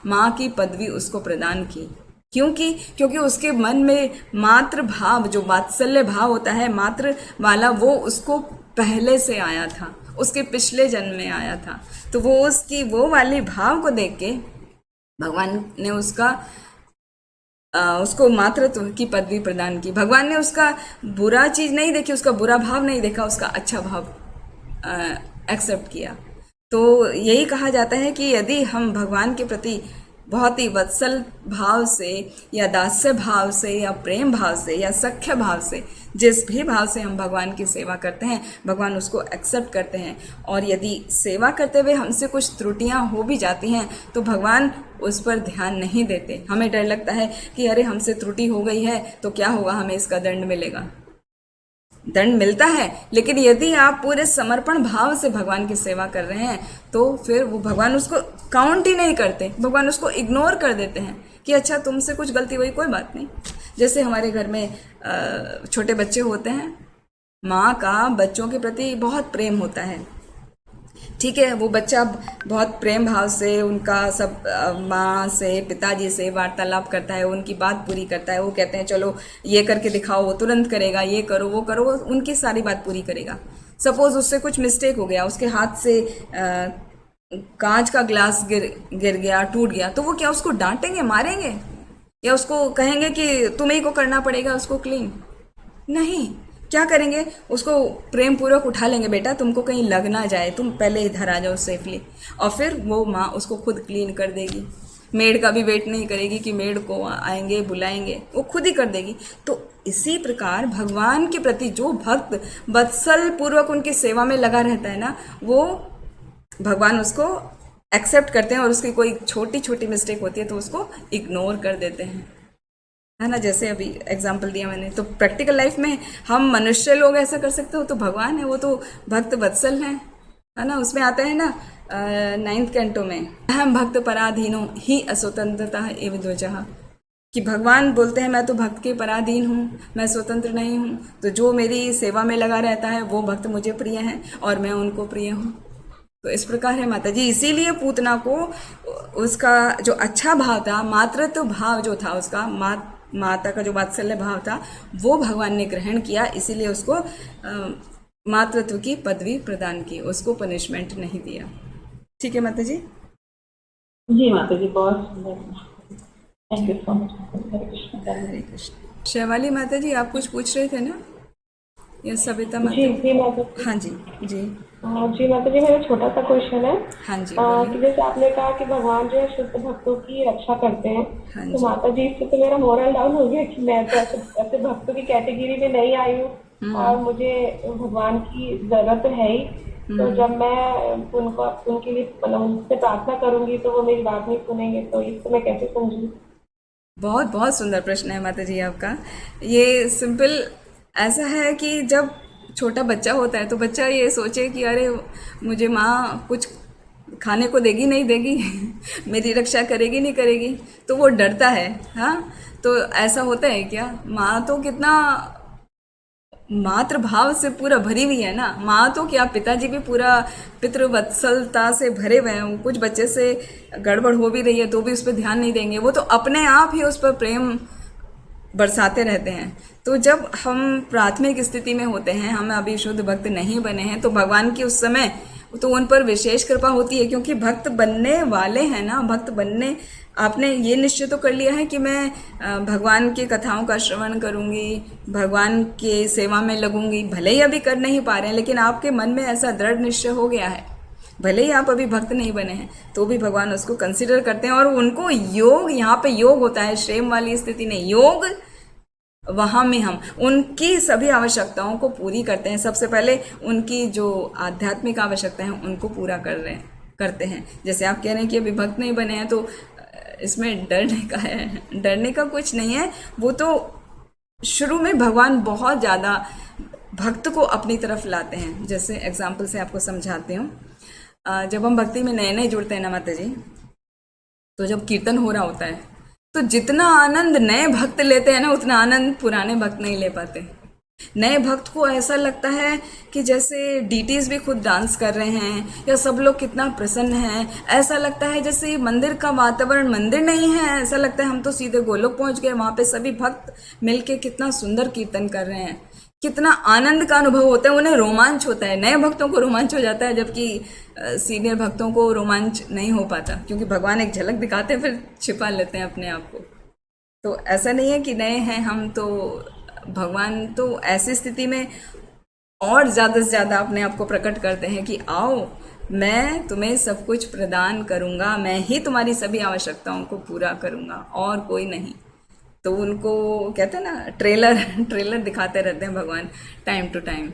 माँ की पदवी उसको प्रदान की। क्योंकि उसके मन में मातृ भाव, जो वात्सल्य भाव होता है मातृ वाला, वो उसको पहले से आया था, उसके पिछले जन्म में आया था। तो वो उसकी वो वाली भाव को देख के भगवान ने उसको मातृत्व की पदवी प्रदान की। भगवान ने उसका बुरा चीज नहीं देखी, उसका बुरा भाव नहीं देखा, उसका अच्छा भाव एक्सेप्ट किया। तो यही कहा जाता है कि यदि हम भगवान के प्रति बहुत ही वत्सल भाव से या दास्य भाव से या प्रेम भाव से या सख्य भाव से, जिस भी भाव से हम भगवान की सेवा करते हैं, भगवान उसको एक्सेप्ट करते हैं। और यदि सेवा करते हुए हमसे कुछ त्रुटियां हो भी जाती हैं तो भगवान उस पर ध्यान नहीं देते। हमें डर लगता है कि अरे हमसे त्रुटि हो गई है तो क्या होगा, हमें इसका दंड मिलेगा। दंड मिलता है, लेकिन यदि आप पूरे समर्पण भाव से भगवान की सेवा कर रहे हैं तो फिर वो भगवान उसको काउंट ही नहीं करते, भगवान उसको इग्नोर कर देते हैं कि अच्छा तुमसे कुछ गलती हुई, कोई बात नहीं। जैसे हमारे घर में छोटे बच्चे होते हैं, माँ का बच्चों के प्रति बहुत प्रेम होता है, ठीक है, वो बच्चा बहुत प्रेम भाव से उनका सब माँ से पिताजी से वार्तालाप करता है, उनकी बात पूरी करता है। वो कहते हैं चलो ये करके दिखाओ, वो तुरंत करेगा, ये करो वो करो, वो उनकी सारी बात पूरी करेगा। सपोज उससे कुछ मिस्टेक हो गया, उसके हाथ से कांच का ग्लास गिर गया, टूट गया, तो वो क्या उसको डांटेंगे, मारेंगे, या उसको कहेंगे कि तुम्हें ही को करना पड़ेगा उसको क्लीन? नहीं, क्या करेंगे, उसको प्रेम पूर्वक उठा लेंगे, बेटा तुमको कहीं लग ना जाए, तुम पहले इधर आ जाओ सेफली, और फिर वो माँ उसको खुद क्लीन कर देगी। मेड का भी वेट नहीं करेगी कि मेड को आएंगे बुलाएंगे, वो खुद ही कर देगी। तो इसी प्रकार भगवान के प्रति जो भक्त वत्सल पूर्वक उनकी सेवा में लगा रहता है ना, वो भगवान उसको एक्सेप्ट करते हैं, और उसकी कोई छोटी छोटी मिस्टेक होती है तो उसको इग्नोर कर देते हैं, है ना। जैसे अभी एग्जाम्पल दिया मैंने, तो प्रैक्टिकल लाइफ में हम मनुष्य लोग ऐसा कर सकते हो, तो भगवान है वो तो भक्त वत्सल है ना। उसमें आता है ना 9th कैंटो में, अहम भक्त पराधीनो ही अस्वतंत्रता एव द्वजः, कि भगवान बोलते हैं मैं तो भक्त के पराधीन हूँ, मैं स्वतंत्र नहीं हूँ, तो जो मेरी सेवा में लगा रहता है वो भक्त मुझे प्रिय है और मैं उनको प्रिय हूँ। तो इस प्रकार है माता जी। इसीलिए पूतना को उसका जो अच्छा भाव था, मातृत्व भाव जो था उसका, माता का जो वात्सल्य भाव था वो भगवान ने ग्रहण किया, इसीलिए उसको मातृत्व की पदवी प्रदान की, उसको पनिशमेंट नहीं दिया। ठीक है माता जी? जी माता जी, बहुत सुंदर, थैंक यू सो मच। हरे कृष्ण। हरे कृष्ण। शैवाली माता जी आप कुछ पूछ रहे थे ना, या सविता माता? जी जी माता जी। हाँ जी जी जी माता जी, मेरा छोटा सा क्वेश्चन है हाँ जी कि बोलिए। जैसे आपने कहा कि भगवान जो है शुद्ध भक्तों की रक्षा करते हैं, हाँ तो जी। माता जी इससे तो मेरा मोरल डाउन हो गया कि मैं तो ऐसे भक्तों की कैटेगरी में नहीं आई हूँ और मुझे भगवान की जरूरत तो है ही। तो जब मैं उनके लिए मतलब उनसे प्रार्थना करूंगी तो वो मेरी बात नहीं सुनेंगे, तो इसको मैं कैसे समझूं? बहुत बहुत सुंदर प्रश्न है माता जी आपका। ये सिंपल ऐसा है कि जब छोटा बच्चा होता है तो बच्चा ये सोचे कि अरे मुझे माँ कुछ खाने को देगी नहीं देगी मेरी रक्षा करेगी नहीं करेगी, तो वो डरता है। हाँ, तो ऐसा होता है क्या? माँ तो कितना मातृभाव से पूरा भरी हुई है ना, माँ तो क्या पिताजी भी पूरा पितृवत्सलता से भरे हुए हैं। कुछ बच्चे से गड़बड़ हो भी रही है तो भी उस पर ध्यान नहीं देंगे, वो तो अपने आप ही उस पर प्रेम बरसाते रहते हैं। तो जब हम प्राथमिक स्थिति में होते हैं, हम अभी शुद्ध भक्त नहीं बने हैं, तो भगवान की उस समय तो उन पर विशेष कृपा होती है, क्योंकि भक्त बनने वाले हैं ना। भक्त बनने आपने ये निश्चय तो कर लिया है कि मैं भगवान की कथाओं का श्रवण करूंगी, भगवान के सेवा में लगूंगी। भले ही अभी कर नहीं पा रहे हैं, लेकिन आपके मन में ऐसा दृढ़ निश्चय हो गया है, भले ही आप अभी भक्त नहीं बने हैं तो भी भगवान उसको कंसिडर करते हैं। और उनको योग, यहाँ पे योग होता है, श्रेम वाली स्थिति नहीं, योग वहाँ में हम उनकी सभी आवश्यकताओं को पूरी करते हैं। सबसे पहले उनकी जो आध्यात्मिक आवश्यकता है उनको पूरा करते हैं। जैसे आप कह रहे हैं कि अभी भक्त नहीं बने हैं, तो इसमें डरने का है, डरने का कुछ नहीं है। वो तो शुरू में भगवान बहुत ज़्यादा भक्त को अपनी तरफ लाते हैं। जैसे एग्जाम्पल से आपको समझाती हूँ। जब हम भक्ति में नए नए जुड़ते हैं ना माता जी, तो जब कीर्तन हो रहा होता है तो जितना आनंद नए भक्त लेते हैं ना, उतना आनंद पुराने भक्त नहीं ले पाते। नए भक्त को ऐसा लगता है कि जैसे डीटीज भी खुद डांस कर रहे हैं, या सब लोग कितना प्रसन्न हैं। ऐसा लगता है जैसे मंदिर का वातावरण मंदिर नहीं है, ऐसा लगता है हम तो सीधे गोलोक पहुंच गए। वहाँ पे सभी भक्त मिलके कितना सुंदर कीर्तन कर रहे हैं, कितना आनंद का अनुभव होता है, उन्हें रोमांच होता है। नए भक्तों को रोमांच हो जाता है, जबकि सीनियर भक्तों को रोमांच नहीं हो पाता, क्योंकि भगवान एक झलक दिखाते हैं फिर छिपा लेते हैं अपने आप को। तो ऐसा नहीं है कि नए हैं हम, तो भगवान तो ऐसी स्थिति में और ज़्यादा से ज़्यादा अपने आप को प्रकट करते हैं कि आओ, मैं तुम्हें सब कुछ प्रदान करूँगा, मैं ही तुम्हारी सभी आवश्यकताओं को पूरा करूँगा और कोई नहीं। तो उनको कहते हैं ना, ट्रेलर दिखाते रहते हैं भगवान टाइम टू टाइम।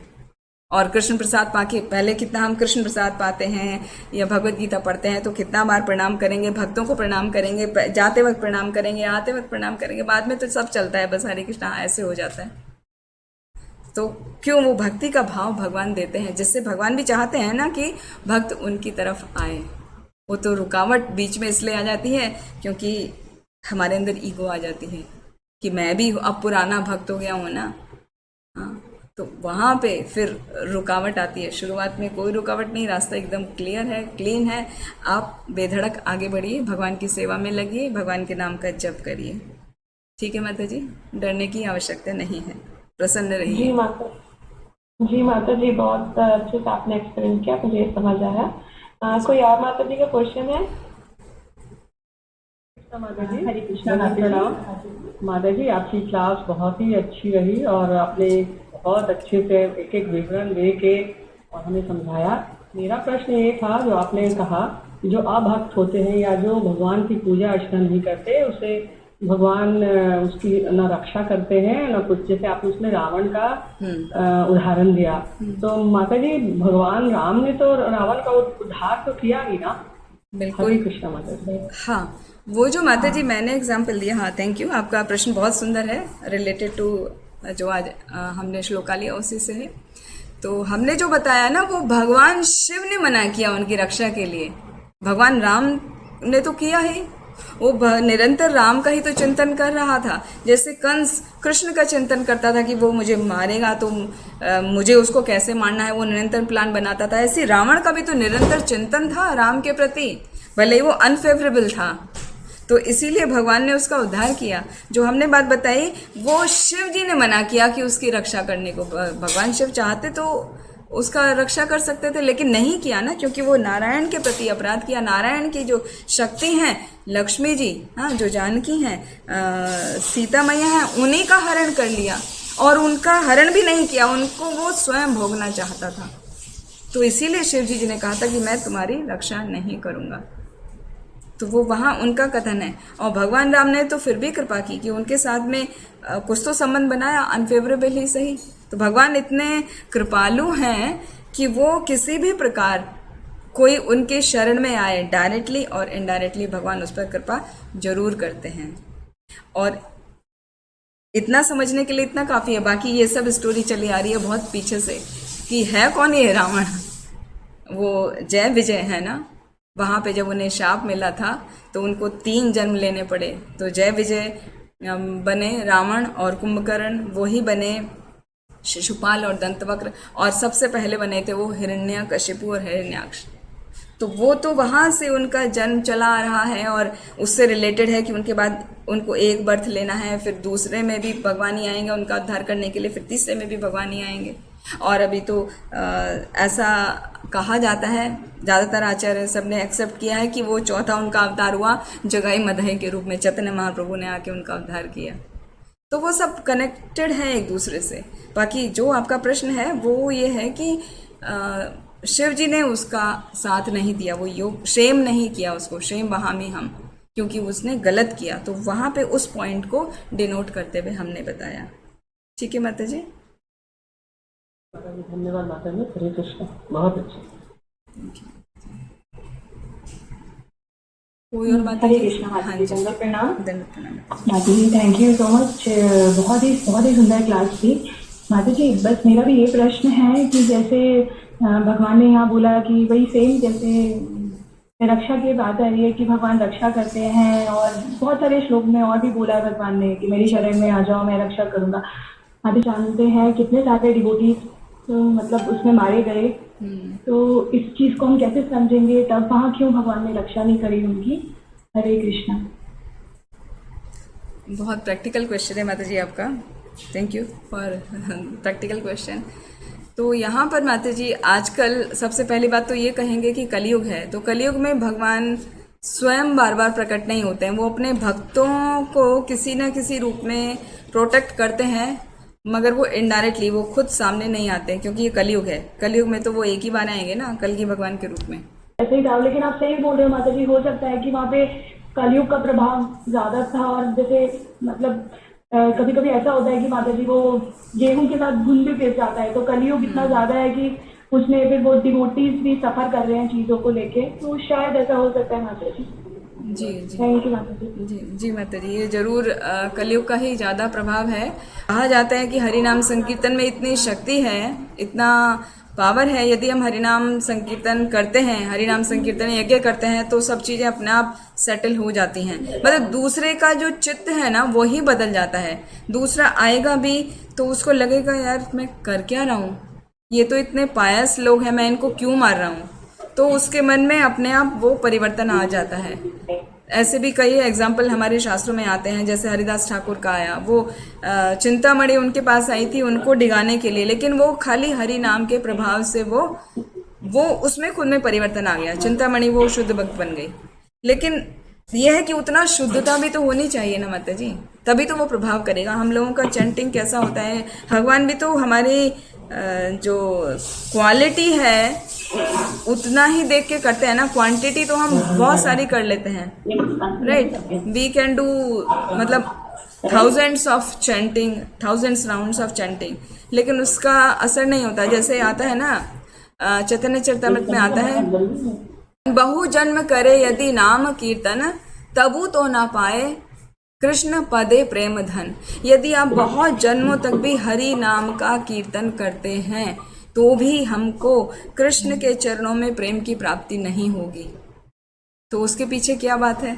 और कृष्ण प्रसाद पाके पहले कितना हम कृष्ण प्रसाद पाते हैं, या भगवत गीता पढ़ते हैं तो कितना बार प्रणाम करेंगे, भक्तों को प्रणाम करेंगे, जाते वक्त प्रणाम करेंगे, आते वक्त प्रणाम करेंगे, बाद में तो सब चलता है बस हरे कृष्णा ऐसे हो जाता है। तो क्यों वो भक्ति का भाव भगवान देते हैं, जिससे भगवान भी चाहते हैं ना कि भक्त उनकी तरफ आए। वो तो रुकावट बीच में इसलिए आ जाती है क्योंकि हमारे अंदर ईगो आ जाती है कि मैं भी अब पुराना भक्त हो गया हूँ ना। हाँ, तो वहाँ पे फिर रुकावट आती है। शुरुआत में कोई रुकावट नहीं, रास्ता एकदम क्लियर है, क्लीन है। आप बेधड़क आगे बढ़िए, भगवान की सेवा में लगिए, भगवान के नाम का जप करिए। ठीक है माता जी, डरने की आवश्यकता नहीं है, प्रसन्न जी रहिए। माता जी माता जी, बहुत अच्छे से आपने एक्सप्लेन किया, मुझे समझ आया। कोई और माता जी का क्वेश्चन है? माता जी हरे कृष्णा वंदन माता प्रणाम। जी। माता जी आपकी क्लास बहुत ही अच्छी रही और आपने बहुत अच्छे से एक एक विवरण दे के और हमें समझाया। मेरा प्रश्न ये था, जो आपने कहा कि जो अभक्त होते हैं या जो भगवान की पूजा अर्चना नहीं करते, उसे भगवान उसकी न रक्षा करते हैं न कुछ, जैसे आपने उसमें रावण का उदाहरण दिया। तो माता जी भगवान राम ने तो रावण का उद्धार तो किया ही ना। बिल्कुल। हरे कृष्णा माता जी। हाँ, वो जो माता जी मैंने एग्जाम्पल दिया, हाँ थैंक यू, आपका प्रश्न बहुत सुंदर है, रिलेटेड टू जो आज हमने श्लोका लिया उसी से है। तो हमने जो बताया ना, वो भगवान शिव ने मना किया उनकी रक्षा के लिए, भगवान राम ने तो किया ही। वो निरंतर राम का ही तो चिंतन कर रहा था। जैसे कंस कृष्ण का चिंतन करता था कि वो मुझे मारेगा तो मुझे उसको कैसे मारना है, वो निरंतर प्लान बनाता था। ऐसे रावण का भी तो निरंतर चिंतन था राम के प्रति, भले ही वो अनफेवरेबल था। तो इसीलिए भगवान ने उसका उद्धार किया। जो हमने बात बताई वो शिव जी ने मना किया कि उसकी रक्षा करने को। भगवान शिव चाहते तो उसका रक्षा कर सकते थे, लेकिन नहीं किया ना, क्योंकि वो नारायण के प्रति अपराध किया। नारायण की जो शक्ति हैं, लक्ष्मी जी, हाँ, जो जानकी हैं, सीता मैया हैं, उन्हीं का हरण कर लिया। और उनका हरण भी नहीं किया, उनको वो स्वयं भोगना चाहता था। तो इसीलिए शिव जी ने कहा था कि मैं तुम्हारी रक्षा नहीं करूँगा। तो वो वहाँ उनका कथन है। और भगवान राम ने तो फिर भी कृपा की कि उनके साथ में कुछ तो संबंध बनाया, अनफेवरेबल ही सही। तो भगवान इतने कृपालु हैं कि वो किसी भी प्रकार कोई उनके शरण में आए, डायरेक्टली और इनडायरेक्टली भगवान उस पर कृपा जरूर करते हैं। और इतना समझने के लिए इतना काफ़ी है। बाकी ये सब स्टोरी चली आ रही है बहुत पीछे से कि है कौन ये रावण। वो जय विजय है ना, वहाँ पे जब उन्हें शाप मिला था तो उनको 3 जन्म लेने पड़े। तो जय विजय बने रावण, और कुंभकर्ण वही बने शिशुपाल और दंतवक्र, और सबसे पहले बने थे वो हिरण्यकशिपु और हिरण्याक्ष। तो वो तो वहाँ से उनका जन्म चला आ रहा है और उससे रिलेटेड है कि उनके बाद उनको एक बर्थ लेना है, फिर दूसरे में भी भगवान ही आएंगे उनका उद्धार करने के लिए, फिर तीसरे में भी भगवान ही आएंगे। और अभी तो ऐसा कहा जाता है, ज़्यादातर आचार्य सब ने एक्सेप्ट किया है कि वो चौथा उनका अवतार हुआ जगाई मधाई के रूप में, चैतन्य महाप्रभु ने आके उनका उद्धार किया। तो वो सब कनेक्टेड है एक दूसरे से। बाकी जो आपका प्रश्न है वो ये है कि शिव जी ने उसका साथ नहीं दिया, वो योग शेम नहीं किया उसको, शेम वहामी हम, क्योंकि उसने गलत किया। तो वहाँ पे उस पॉइंट को डिनोट करते हुए हमने बताया। ठीक है माता जी, धन्यवाद माता जी। हरे कृष्ण, बहुत अच्छा। कोई और बात? हरे कृष्णा माता जी, दंडवत प्रणाम। दंडवत प्रणाम माता जी, थैंक यू सो मच। बहुत ही सुंदर क्लास थी माता जी। बस मेरा भी ये प्रश्न है कि जैसे भगवान ने यहाँ बोला कि वही सेम जैसे रक्षा की बात आ रही है कि भगवान रक्षा करते हैं, और बहुत सारे श्लोक में और भी बोला है भगवान ने कि मेरी शरण में आ जाओ, मैं रक्षा करूंगा। माता जानते हैं कितने सारे डिवोटीज मतलब उसमें मारे गए, तो इस चीज को हम कैसे समझेंगे? तब वहाँ क्यों भगवान ने रक्षा नहीं करी उनकी? हरे कृष्णा। बहुत प्रैक्टिकल क्वेश्चन है माता जी आपका, thank you for practical question. तो यहाँ पर माता जी आजकल सबसे पहली बात तो ये कहेंगे कि कलयुग है, तो कलयुग में भगवान स्वयं बार बार प्रकट नहीं होते हैं। वो अपने भक्तों को किसी न किसी रूप में प्रोटेक्ट करते हैं, मगर वो इनडायरेक्टली, वो खुद सामने नहीं आते हैं, क्योंकि ये कलयुग है। कलयुग में तो वो एक ही बार आएंगे ना, कलगी भगवान के रूप में। ऐसे ही था, लेकिन आप सही बोल रहे हो माता जी। हो सकता है कि वहाँ पे कलयुग का प्रभाव ज्यादा था, और जैसे मतलब कभी कभी ऐसा होता है कि माता जी वो गेहूं के साथ घुन भी फिर जाता है, तो कलयुग इतना ज्यादा है कि उसमें फिर वो डिवोटीज भी सफर कर रहे हैं चीजों को लेके, तो शायद ऐसा हो सकता है माता जी। जी जी थैंक यू माता जी। जी जी माता जी, ये जरूर कलयुग का ही ज़्यादा प्रभाव है। कहा जाता है कि हरिनाम संकीर्तन में इतनी शक्ति है, इतना पावर है। यदि हम हरिनाम संकीर्तन करते हैं, हरिनाम संकीर्तन यज्ञ करते हैं, तो सब चीज़ें अपने आप सेटल हो जाती हैं। मतलब दूसरे का जो चित्त है ना, वो ही बदल जाता है। दूसरा आएगा भी तो उसको लगेगा यार मैं कर क्या रहा हूँ, ये तो इतने पायस लोग हैं, मैं इनको क्यों मार रहा हूँ। तो उसके मन में अपने आप वो परिवर्तन आ जाता है। ऐसे भी कई एग्जाम्पल हमारे शास्त्रों में आते हैं, जैसे हरिदास ठाकुर का आया, वो चिंतामणि उनके पास आई थी उनको डिगाने के लिए, लेकिन वो खाली हरि नाम के प्रभाव से वो उसमें खुद में परिवर्तन आ गया, चिंतामणि वो शुद्ध भक्त बन गई। लेकिन यह है कि उतना शुद्धता भी तो होनी चाहिए ना माता जी, तभी तो वो प्रभाव करेगा। हम लोगों का चैंटिंग कैसा होता है, भगवान भी तो हमारी जो क्वालिटी है उतना ही देख के करते हैं ना, क्वांटिटी तो हम बहुत सारी कर लेते हैं, राइट। वी कैन डू मतलब thousands of chanting, thousands rounds of chanting, लेकिन उसका असर नहीं होता। जैसे आता है ना चैतन्य चरितमृत में आता है, बहु जन्म करे यदि नाम कीर्तन तबु तो ना पाए कृष्ण पदे प्रेम धन। यदि आप बहुत जन्मों तक भी हरि नाम का कीर्तन करते हैं तो भी हमको कृष्ण के चरणों में प्रेम की प्राप्ति नहीं होगी। तो उसके पीछे क्या बात है?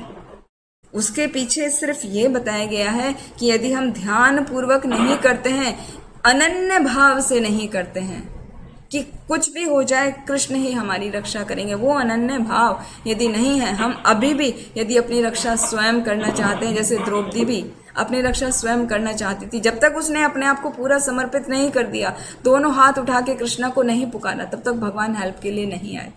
उसके पीछे सिर्फ ये बताया गया है कि यदि हम ध्यान पूर्वक नहीं करते हैं, अनन्य भाव से नहीं करते हैं कि कुछ भी हो जाए कृष्ण ही हमारी रक्षा करेंगे, वो अनन्य भाव यदि नहीं है, हम अभी भी यदि अपनी रक्षा स्वयं करना चाहते हैं, जैसे द्रौपदी भी अपनी रक्षा स्वयं करना चाहती थी, जब तक उसने अपने आप को पूरा समर्पित नहीं कर दिया, दोनों हाथ उठा के कृष्णा को नहीं पुकारा, तब तक भगवान हेल्प के लिए नहीं आए।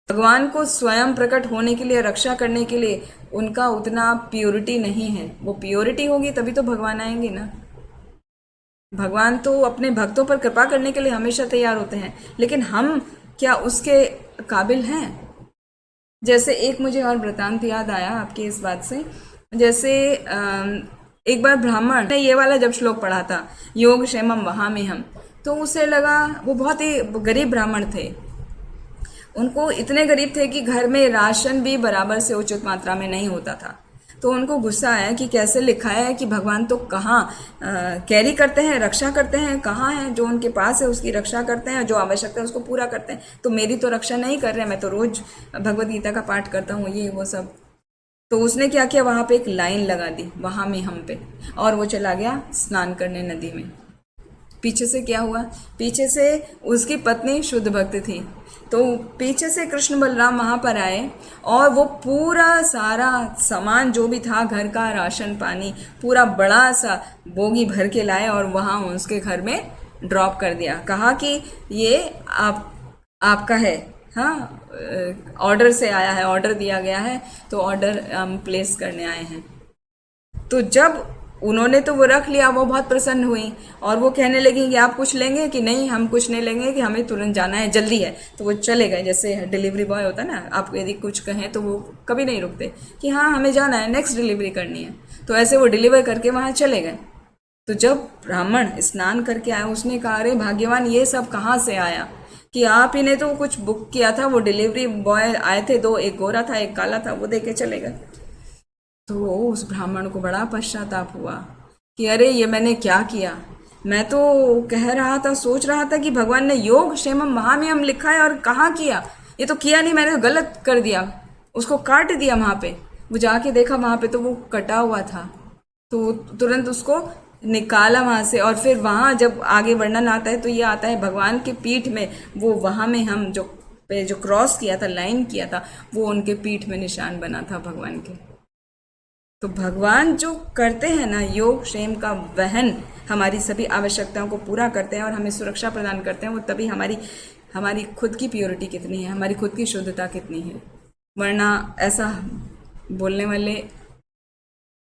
भगवान को स्वयं प्रकट होने के लिए, रक्षा करने के लिए उनका उतना प्योरिटी नहीं है। वो प्योरिटी होगी तभी तो भगवान आएंगे ना। भगवान तो अपने भक्तों पर कृपा करने के लिए हमेशा तैयार होते हैं, लेकिन हम क्या उसके काबिल हैं? जैसे एक मुझे और वृतांत याद आया आपकी इस बात से। जैसे एक बार ब्राह्मण ने ये वाला जब श्लोक पढ़ा था, योग क्षेमम वहामि हम, तो उसे लगा, वो बहुत ही गरीब ब्राह्मण थे, उनको इतने गरीब थे कि घर में राशन भी बराबर से उचित मात्रा में नहीं होता था। तो उनको गुस्सा आया कि कैसे लिखा है कि भगवान तो कहाँ कैरी करते हैं, रक्षा करते हैं, कहाँ है जो उनके पास है उसकी रक्षा करते हैं, जो आवश्यकता है उसको पूरा करते हैं, तो मेरी तो रक्षा नहीं कर रहे हैं, मैं तो रोज भगवद गीता का पाठ करता हूँ, ये वो सब। तो उसने क्या किया, वहाँ पे एक लाइन लगा दी, वहाँ में हम पे, और वो चला गया स्नान करने नदी में। पीछे से क्या हुआ, पीछे से उसकी पत्नी शुद्ध भक्त थी, तो पीछे से कृष्ण बलराम वहाँ पर आए और वो पूरा सारा सामान जो भी था, घर का राशन पानी, पूरा बड़ा सा बोगी भर के लाए और वहाँ उसके घर में ड्रॉप कर दिया। कहा कि ये आपका है, हाँ, ऑर्डर से आया है, ऑर्डर दिया गया है, तो ऑर्डर हम प्लेस करने आए हैं। तो जब उन्होंने तो वो रख लिया, वो बहुत प्रसन्न हुई और वो कहने लगी कि आप कुछ लेंगे कि नहीं, हम कुछ नहीं लेंगे, कि हमें तुरंत जाना है, जल्दी है। तो वो चले गए, जैसे डिलीवरी बॉय होता है ना, आप यदि कुछ कहें तो वो कभी नहीं रुकते कि हाँ हमें जाना है, नेक्स्ट डिलीवरी करनी है। तो ऐसे वो डिलीवर करके वहाँ चले गए। तो जब ब्राह्मण स्नान करके आया, उसने कहा अरे भाग्यवान, ये सब कहाँ से आया, कि आप ही ने तो कुछ बुक किया था, वो डिलीवरी बॉय आए थे दो, एक गोरा था एक काला था, वो दे के चले गए। तो उस ब्राह्मण को बड़ा पश्चाताप हुआ कि अरे ये मैंने क्या किया, मैं तो कह रहा था, सोच रहा था कि भगवान ने योग क्षेमम महामयम लिखा है और कहाँ किया, ये तो किया नहीं, मैंने तो गलत कर दिया, उसको काट दिया। वहाँ पे वो जाके देखा, वहाँ पे तो वो कटा हुआ था, तो तुरंत उसको निकाला वहाँ से। और फिर वहाँ जब आगे वर्णन आता है तो ये आता है भगवान के पीठ में, वो वहाँ में हम जो क्रॉस किया था, लाइन किया था, वो उनके पीठ में निशान बना था भगवान के। तो भगवान जो करते हैं ना, योग क्षेम का वहन, हमारी सभी आवश्यकताओं को पूरा करते हैं और हमें सुरक्षा प्रदान करते हैं, वो तभी हमारी खुद की प्योरिटी कितनी है, हमारी खुद की शुद्धता कितनी है। वरना ऐसा बोलने वाले,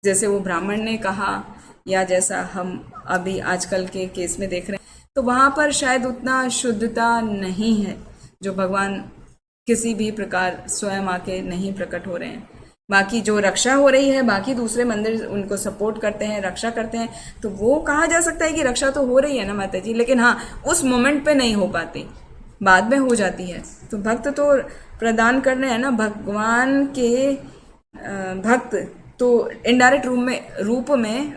जैसे वो ब्राह्मण ने कहा या जैसा हम अभी आजकल के केस में देख रहे हैं, तो वहाँ पर शायद उतना शुद्धता नहीं है, जो भगवान किसी भी प्रकार स्वयं आके नहीं प्रकट हो रहे हैं। बाकी जो रक्षा हो रही है, बाकी दूसरे मंदिर उनको सपोर्ट करते हैं, रक्षा करते हैं, तो वो कहा जा सकता है कि रक्षा तो हो रही है ना माता जी, लेकिन हाँ उस मोमेंट पे नहीं हो पाती, बाद में हो जाती है। तो भक्त तो प्रदान कर रहे हैं ना, भगवान के भक्त तो इनडायरेक्ट रूप में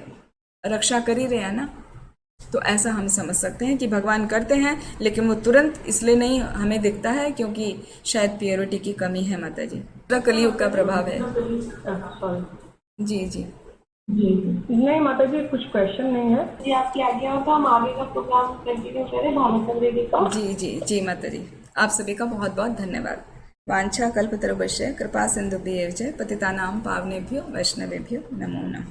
रक्षा कर ही रहे हैं ना। तो ऐसा हम समझ सकते हैं कि भगवान करते हैं, लेकिन वो तुरंत इसलिए नहीं हमें दिखता है क्योंकि शायद प्योरिटी की कमी है माता जी। कलयुग का प्रभाव है। सॉरी। जी जी जी नहीं माता जी, कुछ क्वेश्चन नहीं है। जी, आपकी आज्ञा होगा हम आगे का प्रोग्राम कंटिन्यू करें भानुचंद्र देवी का। जी जी जी माता जी, आप सभी का बहुत बहुत धन्यवाद। वांछा कल्पतरुभ्यश्च कृपा सिंधुभ्येव च पतितानां पावनेभ्यो वैष्णवेभ्यो नमो नमः।